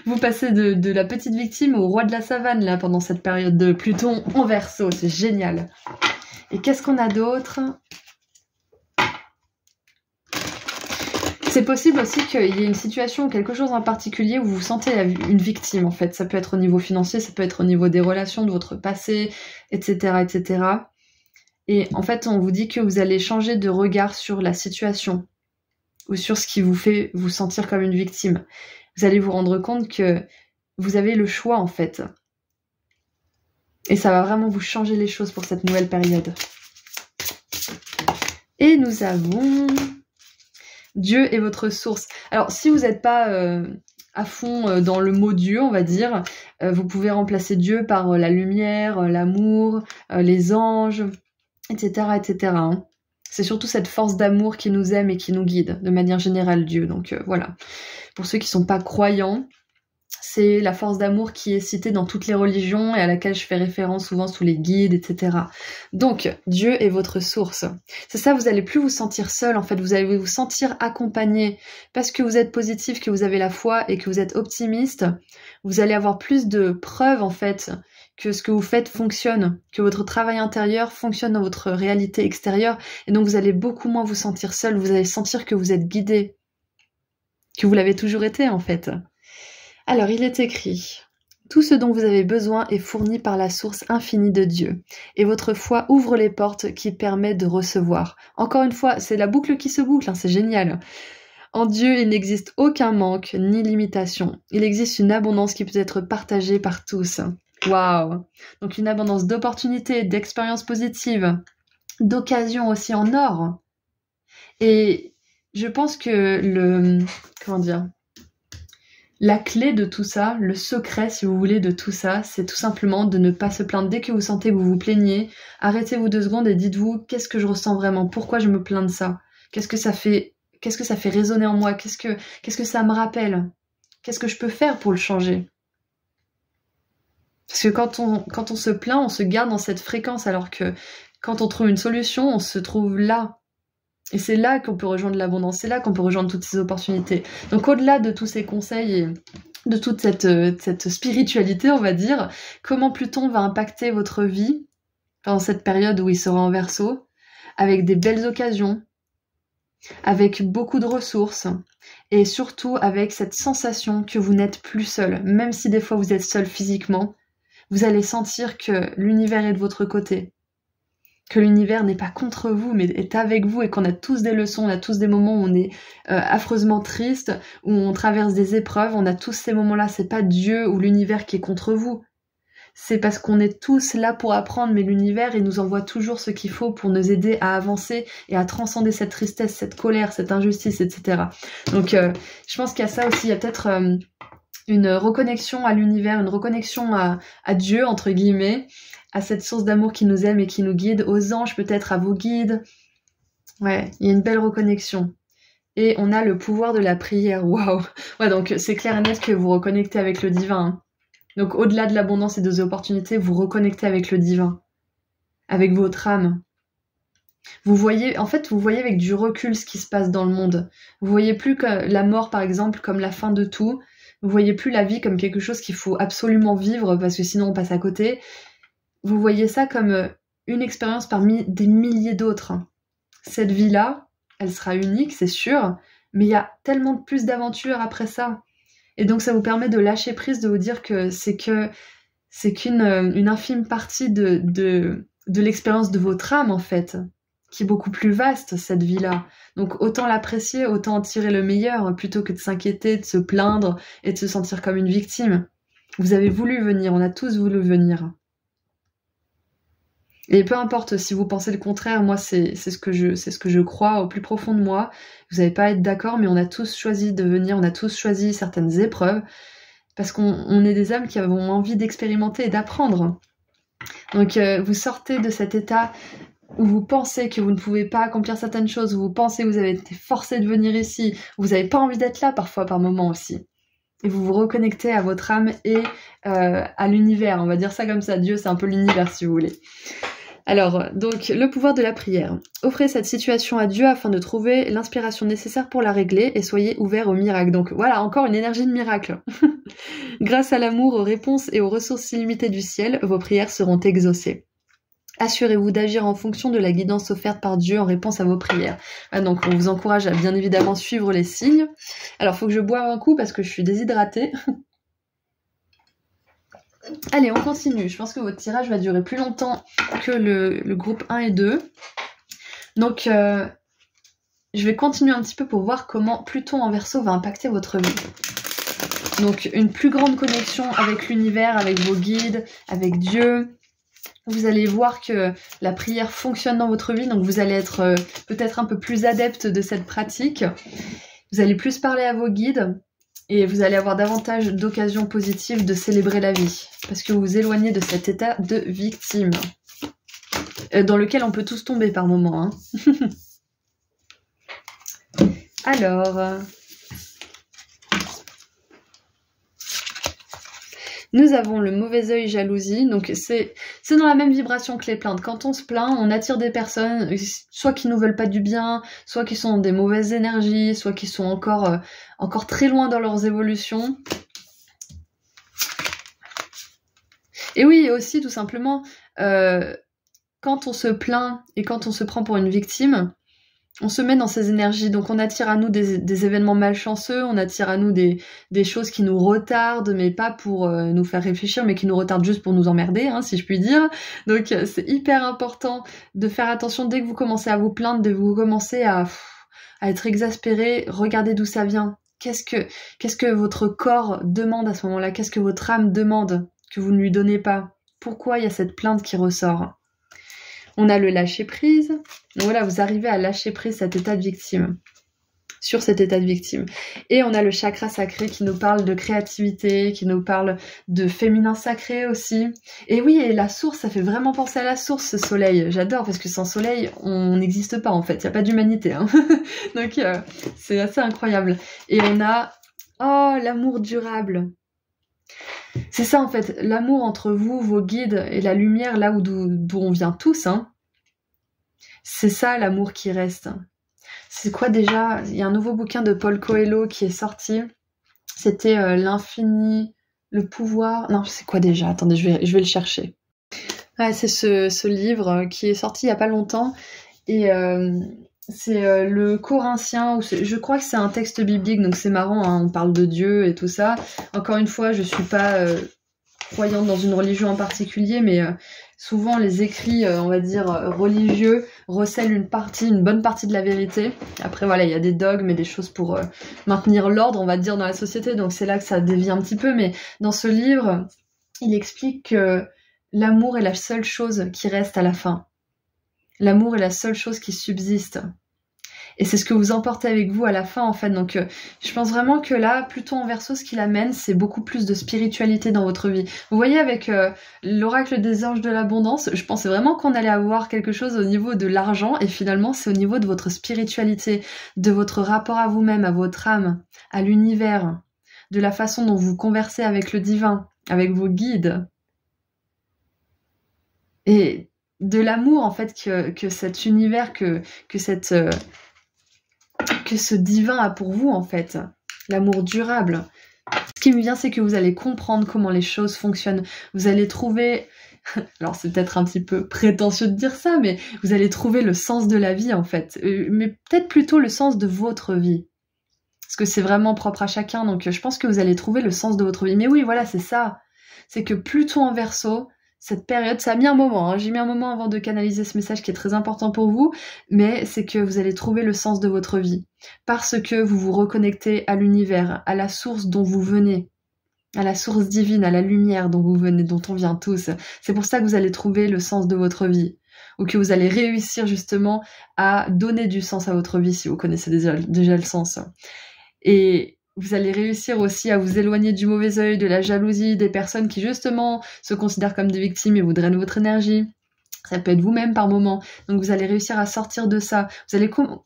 vous passez de la petite victime au roi de la savane, là, pendant cette période de Pluton en Verseau. C'est génial. Et qu'est-ce qu'on a d'autre ? C'est possible aussi qu'il y ait une situation ou quelque chose en particulier où vous vous sentez une victime, en fait. Ça peut être au niveau financier, ça peut être au niveau des relations, de votre passé, etc., etc. Et en fait, on vous dit que vous allez changer de regard sur la situation ou sur ce qui vous fait vous sentir comme une victime. Vous allez vous rendre compte que vous avez le choix, en fait. Et ça va vraiment vous changer les choses pour cette nouvelle période. Et nous avons Dieu est votre source. Alors, si vous n'êtes pas à fond dans le mot Dieu, on va dire, vous pouvez remplacer Dieu par la lumière, l'amour, les anges, etc., etc. Hein. C'est surtout cette force d'amour qui nous aime et qui nous guide, de manière générale, Dieu. Donc voilà. Pour ceux qui sont pas croyants, c'est la force d'amour qui est citée dans toutes les religions et à laquelle je fais référence souvent sous les guides, etc. Donc, Dieu est votre source. C'est ça, vous n'allez plus vous sentir seul, en fait, vous allez vous sentir accompagné. Parce que vous êtes positif, que vous avez la foi et que vous êtes optimiste, vous allez avoir plus de preuves, en fait, que ce que vous faites fonctionne, que votre travail intérieur fonctionne dans votre réalité extérieure, et donc vous allez beaucoup moins vous sentir seul, vous allez sentir que vous êtes guidé, que vous l'avez toujours été, en fait. Alors, il est écrit « Tout ce dont vous avez besoin est fourni par la source infinie de Dieu, et votre foi ouvre les portes qui permettent de recevoir. » Encore une fois, c'est la boucle qui se boucle, hein, c'est génial. En Dieu, il n'existe aucun manque ni limitation. Il existe une abondance qui peut être partagée par tous. Waouh! Donc une abondance d'opportunités, d'expériences positives, d'occasions aussi en or. Et je pense que la clé de tout ça, le secret, si vous voulez, de tout ça, c'est tout simplement de ne pas se plaindre. Dès que vous sentez que vous vous plaignez, arrêtez-vous 2 secondes et dites-vous, qu'est-ce que je ressens vraiment? Pourquoi je me plains de ça? Qu'est-ce que ça fait résonner en moi? Qu'est-ce que ça me rappelle? Qu'est-ce que je peux faire pour le changer? Parce que quand on se plaint, on se garde dans cette fréquence, alors que quand on trouve une solution, on se trouve là. Et c'est là qu'on peut rejoindre l'abondance, c'est là qu'on peut rejoindre toutes ces opportunités. Donc au-delà de tous ces conseils et de toute cette spiritualité, on va dire, comment Pluton va impacter votre vie pendant cette période où il sera en Verseau, avec des belles occasions, avec beaucoup de ressources, et surtout avec cette sensation que vous n'êtes plus seul. Même si des fois vous êtes seul physiquement, vous allez sentir que l'univers est de votre côté. Que l'univers n'est pas contre vous, mais est avec vous et qu'on a tous des leçons, on a tous des moments où on est affreusement triste, où on traverse des épreuves, on a tous ces moments-là, c'est pas Dieu ou l'univers qui est contre vous. C'est parce qu'on est tous là pour apprendre, mais l'univers, il nous envoie toujours ce qu'il faut pour nous aider à avancer et à transcender cette tristesse, cette colère, cette injustice, etc. Donc je pense qu'il y a ça aussi, il y a peut-être une reconnexion à l'univers, une reconnexion à Dieu, entre guillemets, à cette source d'amour qui nous aime et qui nous guide, aux anges peut-être, à vos guides. Ouais, il y a une belle reconnexion. Et on a le pouvoir de la prière, waouh. Ouais, donc c'est clair et net que vous reconnectez avec le divin. Hein. Donc au-delà de l'abondance et des opportunités, vous reconnectez avec le divin, avec votre âme. Vous voyez avec du recul ce qui se passe dans le monde. Vous voyez plus que la mort, par exemple, comme la fin de tout. Vous voyez plus la vie comme quelque chose qu'il faut absolument vivre parce que sinon on passe à côté. Vous voyez ça comme une expérience parmi des milliers d'autres. Cette vie-là, elle sera unique, c'est sûr, mais il y a tellement plus d'aventures après ça. Et donc ça vous permet de lâcher prise, de vous dire que c'est qu'une une infime partie de l'expérience de votre âme, en fait, qui est beaucoup plus vaste, cette vie-là. Donc autant l'apprécier, autant en tirer le meilleur, plutôt que de s'inquiéter, de se plaindre et de se sentir comme une victime. Vous avez voulu venir, on a tous voulu venir. Et peu importe si vous pensez le contraire, moi c'est ce que je crois au plus profond de moi. Vous n'allez pas être d'accord, mais on a tous choisi de venir, on a tous choisi certaines épreuves, parce qu'on est des âmes qui avons envie d'expérimenter et d'apprendre. Donc vous sortez de cet état où vous pensez que vous ne pouvez pas accomplir certaines choses, où vous pensez que vous avez été forcé de venir ici, où vous n'avez pas envie d'être là parfois par moments aussi. Et vous vous reconnectez à votre âme et à l'univers, on va dire ça comme ça. Dieu, c'est un peu l'univers si vous voulez. Alors, donc, le pouvoir de la prière. Offrez cette situation à Dieu afin de trouver l'inspiration nécessaire pour la régler et soyez ouverts au miracle. Donc voilà, encore une énergie de miracle. Grâce à l'amour, aux réponses et aux ressources illimitées du ciel, vos prières seront exaucées. Assurez-vous d'agir en fonction de la guidance offerte par Dieu en réponse à vos prières. Donc on vous encourage à bien évidemment suivre les signes. Alors il faut que je boive un coup parce que je suis déshydratée. Allez, on continue. Je pense que votre tirage va durer plus longtemps que le groupe 1 et 2. Donc, je vais continuer un petit peu pour voir comment Pluton en Verseau va impacter votre vie. Donc, une plus grande connexion avec l'univers, avec vos guides, avec Dieu. Vous allez voir que la prière fonctionne dans votre vie, donc vous allez être peut-être un peu plus adepte de cette pratique. Vous allez plus parler à vos guides. Et vous allez avoir davantage d'occasions positives de célébrer la vie. Parce que vous vous éloignez de cet état de victime. Dans lequel on peut tous tomber par moments. Hein. Alors... Nous avons le mauvais œil jalousie, donc c'est dans la même vibration que les plaintes. Quand on se plaint, on attire des personnes, soit qui nous veulent pas du bien, soit qui sont des mauvaises énergies, soit qui sont encore très loin dans leurs évolutions. Et oui, aussi tout simplement, quand on se plaint et quand on se prend pour une victime, on se met dans ces énergies, donc on attire à nous des événements malchanceux, on attire à nous des choses qui nous retardent, mais pas pour nous faire réfléchir, mais qui nous retardent juste pour nous emmerder, hein, si je puis dire. Donc c'est hyper important de faire attention dès que vous commencez à vous plaindre, de vous commencer à être exaspéré, regardez d'où ça vient. Qu'est-ce que votre corps demande à ce moment-là? Qu'est-ce que votre âme demande que vous ne lui donnez pas? Pourquoi il y a cette plainte qui ressort? On a le lâcher-prise. Donc voilà, vous arrivez à lâcher prise cet état de victime. Sur cet état de victime. Et on a le chakra sacré qui nous parle de créativité, qui nous parle de féminin sacré aussi. Et oui, et la source, ça fait vraiment penser à la source, ce soleil. J'adore, parce que sans soleil, on n'existe pas en fait. Il n'y a pas d'humanité. Hein. Donc c'est assez incroyable. Et on a, oh, l'amour durable. C'est ça en fait, l'amour entre vous, vos guides et la lumière là d'où on vient tous, hein. C'est ça l'amour qui reste. C'est quoi déjà? Il y a un nouveau bouquin de Paul Coelho qui est sorti. C'était l'infini, le pouvoir. Non, c'est quoi déjà? Attendez, je vais le chercher. Ouais, c'est ce livre qui est sorti il y a pas longtemps et c'est le Corinthien, je crois que c'est un texte biblique, donc c'est marrant, hein, on parle de Dieu et tout ça. Encore une fois, je suis pas croyante dans une religion en particulier, mais souvent les écrits, on va dire, religieux recèlent une bonne partie de la vérité. Après voilà, il y a des dogmes et des choses pour maintenir l'ordre, on va dire, dans la société, donc c'est là que ça dévie un petit peu, mais dans ce livre, il explique que l'amour est la seule chose qui reste à la fin. L'amour est la seule chose qui subsiste. Et c'est ce que vous emportez avec vous à la fin, en fait. Donc, je pense vraiment que là, Pluton en Verseau, ce qu'il amène, c'est beaucoup plus de spiritualité dans votre vie. Vous voyez, avec l'oracle des anges de l'abondance, je pensais vraiment qu'on allait avoir quelque chose au niveau de l'argent, et finalement, c'est au niveau de votre spiritualité, de votre rapport à vous-même, à votre âme, à l'univers, de la façon dont vous conversez avec le divin, avec vos guides. Et de l'amour, en fait, que cet univers, que ce divin a pour vous, en fait. L'amour durable. Ce qui me vient, c'est que vous allez comprendre comment les choses fonctionnent. Vous allez trouver... Alors c'est peut-être un petit peu prétentieux de dire ça, mais vous allez trouver le sens de la vie en fait. Mais peut-être plutôt le sens de votre vie. Parce que c'est vraiment propre à chacun, donc je pense que vous allez trouver le sens de votre vie. Mais oui, voilà, c'est ça. C'est que Pluton en Verseau, cette période, ça a mis un moment, hein. J'ai mis un moment avant de canaliser ce message qui est très important pour vous, mais c'est que vous allez trouver le sens de votre vie. Parce que vous vous reconnectez à l'univers, à la source dont vous venez, à la source divine, à la lumière dont vous venez, dont on vient tous. C'est pour ça que vous allez trouver le sens de votre vie. Ou que vous allez réussir justement à donner du sens à votre vie, si vous connaissez déjà le sens. Et vous allez réussir aussi à vous éloigner du mauvais œil, de la jalousie, des personnes qui justement se considèrent comme des victimes et vous drainent votre énergie. Ça peut être vous-même par moment. Donc vous allez réussir à sortir de ça.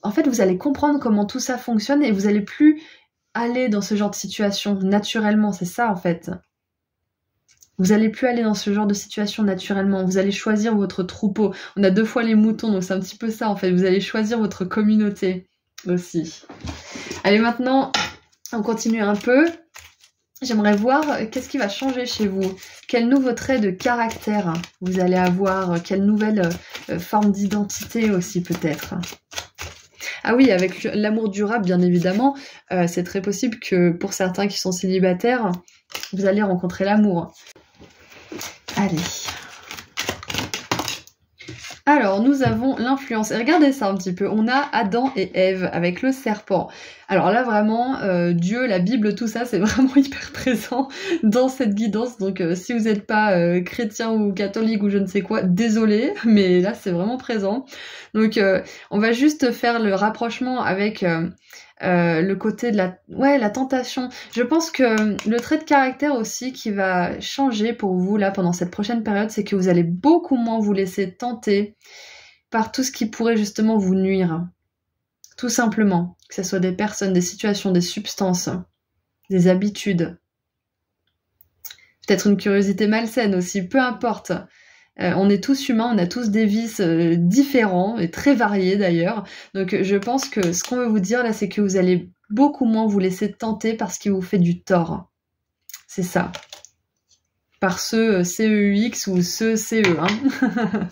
En fait, vous allez comprendre comment tout ça fonctionne et vous allez plus aller dans ce genre de situation naturellement. C'est ça en fait. Vous allez plus aller dans ce genre de situation naturellement. Vous allez choisir votre troupeau. On a 2 fois les moutons, donc c'est un petit peu ça en fait. Vous allez choisir votre communauté aussi. Allez, maintenant, on continue un peu. J'aimerais voir qu'est-ce qui va changer chez vous. Quel nouveau trait de caractère vous allez avoir. Quelle nouvelle forme d'identité aussi peut-être. Ah oui, avec l'amour durable, bien évidemment, c'est très possible que pour certains qui sont célibataires, vous allez rencontrer l'amour. Allez. Alors, nous avons l'influence. Et regardez ça un petit peu. On a Adam et Ève avec le serpent. Alors là, vraiment, Dieu, la Bible, tout ça, c'est vraiment hyper présent dans cette guidance. Donc, si vous n'êtes pas chrétien ou catholique ou je ne sais quoi, désolé, mais là, c'est vraiment présent. Donc, on va juste faire le rapprochement avec... le côté de la tentation. Je pense que le trait de caractère aussi qui va changer pour vous là pendant cette prochaine période, c'est que vous allez beaucoup moins vous laisser tenter par tout ce qui pourrait justement vous nuire. Tout simplement. Que ce soit des personnes, des situations, des substances, des habitudes. Peut-être une curiosité malsaine aussi, peu importe. On est tous humains, on a tous des vices différents et très variés d'ailleurs. Donc je pense que ce qu'on veut vous dire là, c'est que vous allez beaucoup moins vous laisser tenter par ce qui vous fait du tort. C'est ça. Par ce CEX ou ce CE. Hein.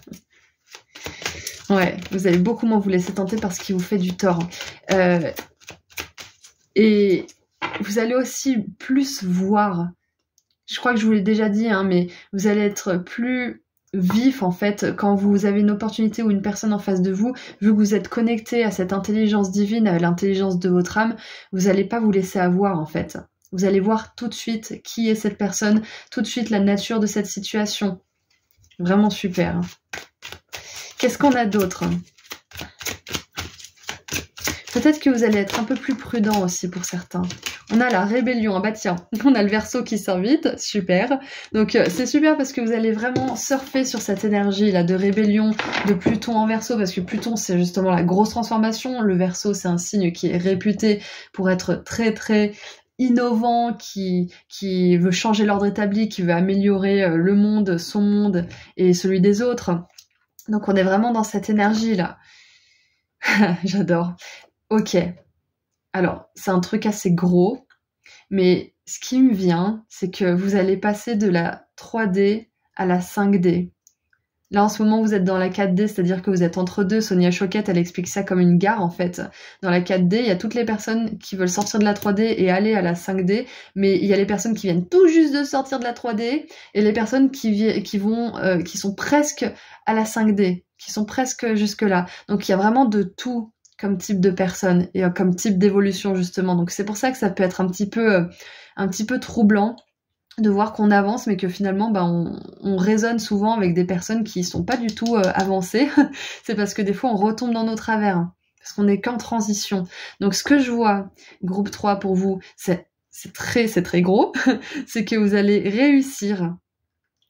Ouais, vous allez beaucoup moins vous laisser tenter par ce qui vous fait du tort. Et vous allez aussi plus voir. Je crois que je vous l'ai déjà dit, hein, mais vous allez être plus... vif en fait quand vous avez une opportunité ou une personne en face de vous, vu que vous êtes connecté à cette intelligence divine, à l'intelligence de votre âme, vous n'allez pas vous laisser avoir en fait. Vous allez voir tout de suite qui est cette personne, tout de suite la nature de cette situation. Vraiment super. Qu'est-ce qu'on a d'autre ? Peut-être que vous allez être un peu plus prudent aussi pour certains. On a la rébellion, ah bah tiens, on a le Verseau qui s'invite, super. Donc c'est super parce que vous allez vraiment surfer sur cette énergie là de rébellion de Pluton en Verseau, parce que Pluton c'est justement la grosse transformation. Le Verseau c'est un signe qui est réputé pour être très très innovant, qui veut changer l'ordre établi, qui veut améliorer le monde, son monde et celui des autres. Donc on est vraiment dans cette énergie là. J'adore. Ok. Alors, c'est un truc assez gros, mais ce qui me vient, c'est que vous allez passer de la 3D à la 5D. Là, en ce moment, vous êtes dans la 4D, c'est-à-dire que vous êtes entre deux. Sonia Choquette, elle explique ça comme une gare, en fait. Dans la 4D, il y a toutes les personnes qui veulent sortir de la 3D et aller à la 5D, mais il y a les personnes qui viennent tout juste de sortir de la 3D et les personnes qui sont presque à la 5D, qui sont presque jusque-là. Donc, il y a vraiment de tout comme type de personne et comme type d'évolution, justement. Donc, c'est pour ça que ça peut être un petit peu troublant de voir qu'on avance, mais que finalement, on résonne souvent avec des personnes qui sont pas du tout avancées. C'est parce que des fois, on retombe dans nos travers, parce qu'on n'est qu'en transition. Donc, ce que je vois, groupe 3 pour vous, c'est très gros, c'est que vous allez réussir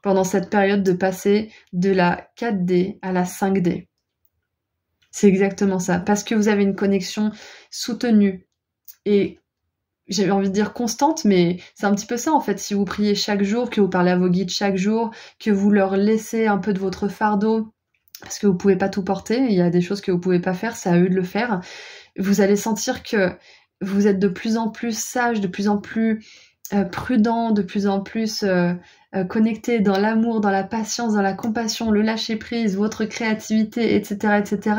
pendant cette période de passer de la 4D à la 5D. C'est exactement ça, parce que vous avez une connexion soutenue et j'ai envie de dire constante, mais c'est un petit peu ça en fait. Si vous priez chaque jour, que vous parlez à vos guides chaque jour, que vous leur laissez un peu de votre fardeau, parce que vous pouvez pas tout porter, il y a des choses que vous pouvez pas faire, c'est à eux de le faire, vous allez sentir que vous êtes de plus en plus sage, de plus en plus prudent, de plus en plus connecté dans l'amour, dans la patience, dans la compassion, le lâcher-prise, votre créativité, etc., etc.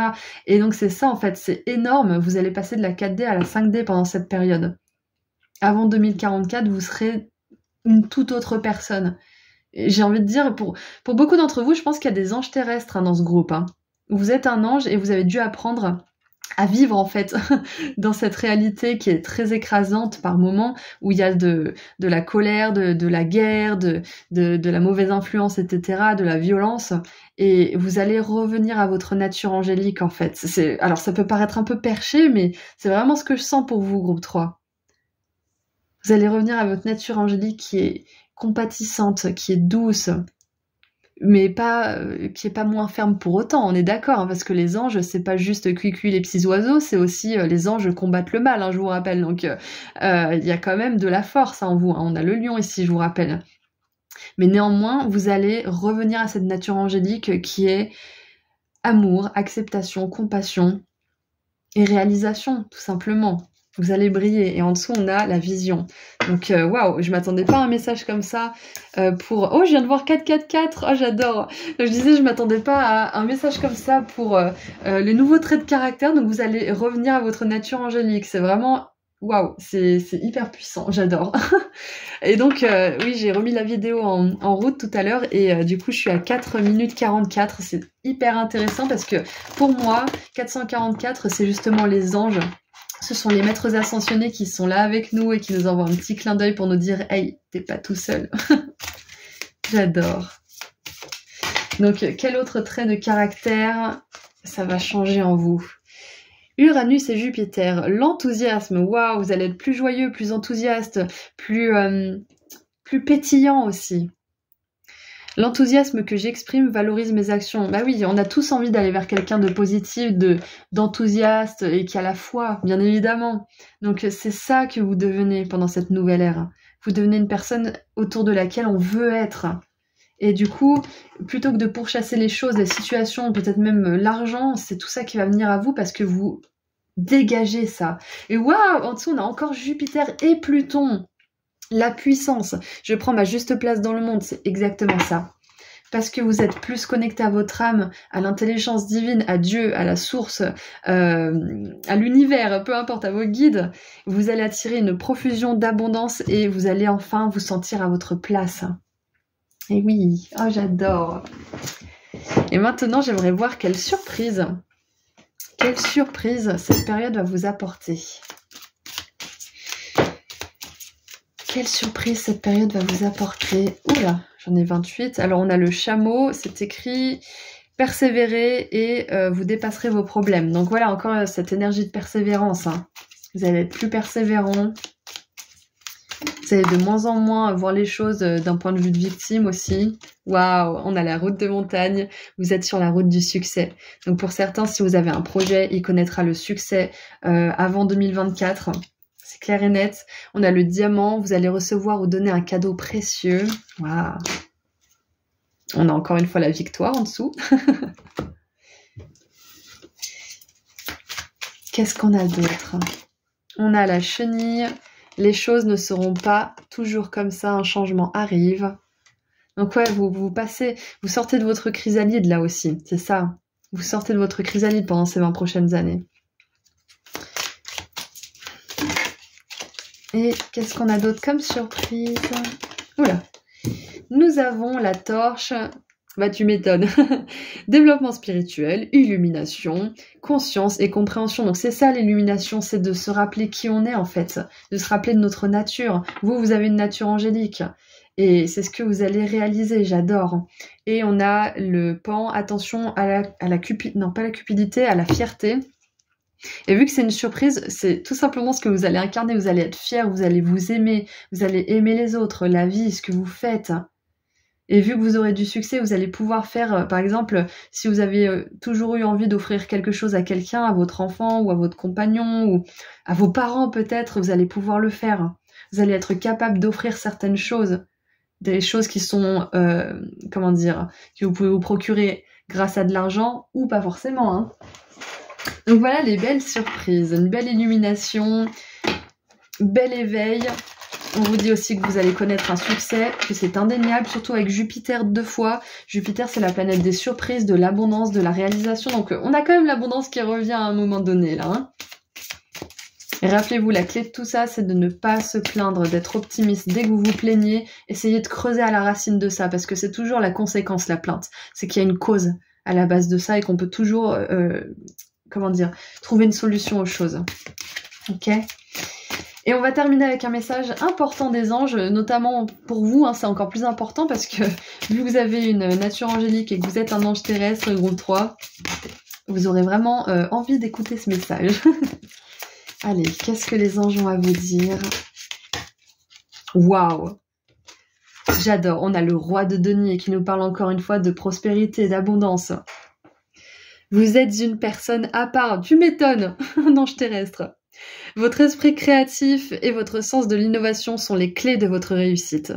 Et donc c'est ça en fait, c'est énorme. Vous allez passer de la 4D à la 5D pendant cette période. Avant 2044, vous serez une toute autre personne. Et j'ai envie de dire, pour beaucoup d'entre vous, je pense qu'il y a des anges terrestres dans ce groupe. Vous êtes un ange et vous avez dû apprendre à vivre en fait dans cette réalité qui est très écrasante par moments, où il y a de la colère, de la guerre, de la mauvaise influence, etc., de la violence, et vous allez revenir à votre nature angélique en fait. Alors ça peut paraître un peu perché, mais c'est vraiment ce que je sens pour vous, groupe 3. Vous allez revenir à votre nature angélique qui est compatissante, qui est douce, mais qui est pas moins ferme pour autant, on est d'accord, parce que les anges, c'est pas juste cuicui les petits oiseaux, c'est aussi les anges combattent le mal, je vous rappelle, donc il y a quand même de la force en vous, on a le lion ici, je vous rappelle. Mais néanmoins, vous allez revenir à cette nature angélique qui est amour, acceptation, compassion et réalisation, tout simplement. Vous allez briller, et en dessous on a la vision. Donc waouh, je m'attendais pas à un message comme ça pour... Oh, je viens de voir 444, oh j'adore. Je disais, je m'attendais pas à un message comme ça pour les nouveaux traits de caractère, donc vous allez revenir à votre nature angélique. C'est vraiment... Waouh, c'est hyper puissant, j'adore. Et donc, oui, j'ai remis la vidéo en route tout à l'heure, et du coup, je suis à 4 minutes 44. C'est hyper intéressant parce que pour moi, 444, c'est justement les anges. Ce sont les maîtres ascensionnés qui sont là avec nous et qui nous envoient un petit clin d'œil pour nous dire « Hey, t'es pas tout seul ». J'adore. Donc, quel autre trait de caractère ça va changer en vous? Uranus et Jupiter, l'enthousiasme. Waouh, vous allez être plus joyeux, plus enthousiaste, plus pétillant aussi. L'enthousiasme que j'exprime valorise mes actions. Bah oui, on a tous envie d'aller vers quelqu'un de positif, d'enthousiaste et qui a la foi, bien évidemment. Donc c'est ça que vous devenez pendant cette nouvelle ère. Vous devenez une personne autour de laquelle on veut être. Et du coup, plutôt que de pourchasser les choses, les situations, peut-être même l'argent, c'est tout ça qui va venir à vous parce que vous dégagez ça. Et waouh, en dessous on a encore Jupiter et Pluton. La puissance, je prends ma juste place dans le monde, c'est exactement ça. Parce que vous êtes plus connecté à votre âme, à l'intelligence divine, à Dieu, à la source, à l'univers, peu importe, à vos guides, vous allez attirer une profusion d'abondance et vous allez enfin vous sentir à votre place. Et oui, oh j'adore. Et maintenant, j'aimerais voir quelle surprise cette période va vous apporter. Quelle surprise cette période va vous apporter. Oula, j'en ai 28. Alors on a le chameau, c'est écrit « Persévérez et vous dépasserez vos problèmes ». Donc voilà, encore cette énergie de persévérance. Vous allez être plus persévérant. Vous allez de moins en moins voir les choses d'un point de vue de victime aussi. Waouh, on a la route de montagne. Vous êtes sur la route du succès. Donc pour certains, si vous avez un projet, il connaîtra le succès avant 2024. C'est clair et net. On a le diamant. Vous allez recevoir ou donner un cadeau précieux. Waouh. On a encore une fois la victoire en dessous. Qu'est-ce qu'on a d'autre? On a la chenille. Les choses ne seront pas toujours comme ça. Un changement arrive. Donc ouais, vous sortez de votre chrysalide là aussi. C'est ça. Vous sortez de votre chrysalide pendant ces 20 prochaines années. Et qu'est-ce qu'on a d'autre comme surprise? Oula. Nous avons la torche. Bah tu m'étonnes. Développement spirituel, illumination, conscience et compréhension. Donc c'est ça l'illumination, c'est de se rappeler qui on est en fait. De se rappeler de notre nature. Vous avez une nature angélique. Et c'est ce que vous allez réaliser, j'adore. Et on a le pan, attention à la cupidité, à la fierté. Et vu que c'est une surprise, c'est tout simplement ce que vous allez incarner. Vous allez être fier, vous allez vous aimer, vous allez aimer les autres, la vie, ce que vous faites. Et vu que vous aurez du succès, vous allez pouvoir faire, par exemple, si vous avez toujours eu envie d'offrir quelque chose à quelqu'un, à votre enfant ou à votre compagnon ou à vos parents peut-être, vous allez pouvoir le faire. Vous allez être capable d'offrir certaines choses, des choses qui sont, que vous pouvez vous procurer grâce à de l'argent ou pas forcément, Donc voilà les belles surprises, une belle illumination, bel éveil. On vous dit aussi que vous allez connaître un succès, que c'est indéniable, surtout avec Jupiter 2 fois. Jupiter, c'est la planète des surprises, de l'abondance, de la réalisation. Donc, on a quand même l'abondance qui revient à un moment donné, là. Hein. Et rappelez-vous, la clé de tout ça, c'est de ne pas se plaindre, d'être optimiste. Dès que vous vous plaignez, essayez de creuser à la racine de ça, parce que c'est toujours la conséquence, la plainte. C'est qu'il y a une cause à la base de ça et qu'on peut toujours, trouver une solution aux choses. Ok ? Et on va terminer avec un message important des anges, notamment pour vous, hein, c'est encore plus important parce que vu que vous avez une nature angélique et que vous êtes un ange terrestre, groupe 3, vous aurez vraiment envie d'écouter ce message. Allez, qu'est-ce que les anges ont à vous dire? Waouh! J'adore, on a le roi de denier qui nous parle encore une fois de prospérité, d'abondance. Vous êtes une personne à part, tu m'étonnes, un ange terrestre. Votre esprit créatif et votre sens de l'innovation sont les clés de votre réussite.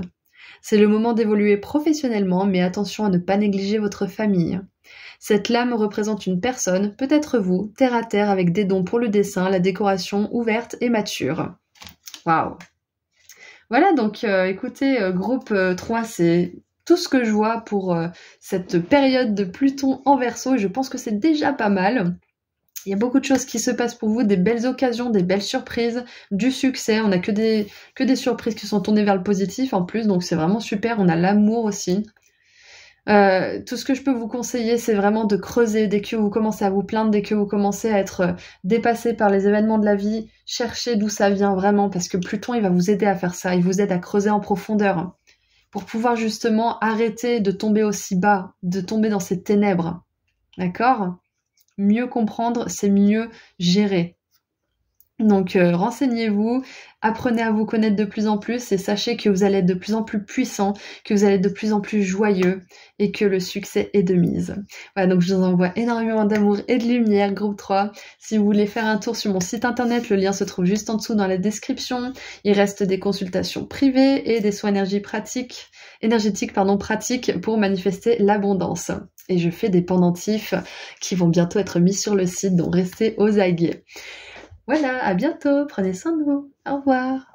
C'est le moment d'évoluer professionnellement, mais attention à ne pas négliger votre famille. Cette lame représente une personne, peut-être vous, terre à terre avec des dons pour le dessin, la décoration, ouverte et mature. Waouh! Voilà, donc écoutez, groupe 3, c'est tout ce que je vois pour cette période de Pluton en Verseau, et je pense que c'est déjà pas mal. Il y a beaucoup de choses qui se passent pour vous, des belles occasions, des belles surprises, du succès. On n'a que des surprises qui sont tournées vers le positif en plus, donc c'est vraiment super. On a l'amour aussi. Tout ce que je peux vous conseiller, c'est vraiment de creuser dès que vous commencez à vous plaindre, dès que vous commencez à être dépassé par les événements de la vie. Cherchez d'où ça vient vraiment, parce que Pluton, il va vous aider à faire ça. Il vous aide à creuser en profondeur pour pouvoir justement arrêter de tomber aussi bas, de tomber dans ces ténèbres. D'accord ? Mieux comprendre, c'est mieux gérer. Donc renseignez-vous, apprenez à vous connaître de plus en plus et sachez que vous allez être de plus en plus puissant, que vous allez être de plus en plus joyeux et que le succès est de mise. Voilà, donc je vous envoie énormément d'amour et de lumière, groupe 3. Si vous voulez faire un tour sur mon site internet, le lien se trouve juste en dessous dans la description. Il reste des consultations privées et des soins énergétiques pratiques pour manifester l'abondance. Et je fais des pendentifs qui vont bientôt être mis sur le site, donc restez aux aguets. Voilà, à bientôt, prenez soin de vous, au revoir.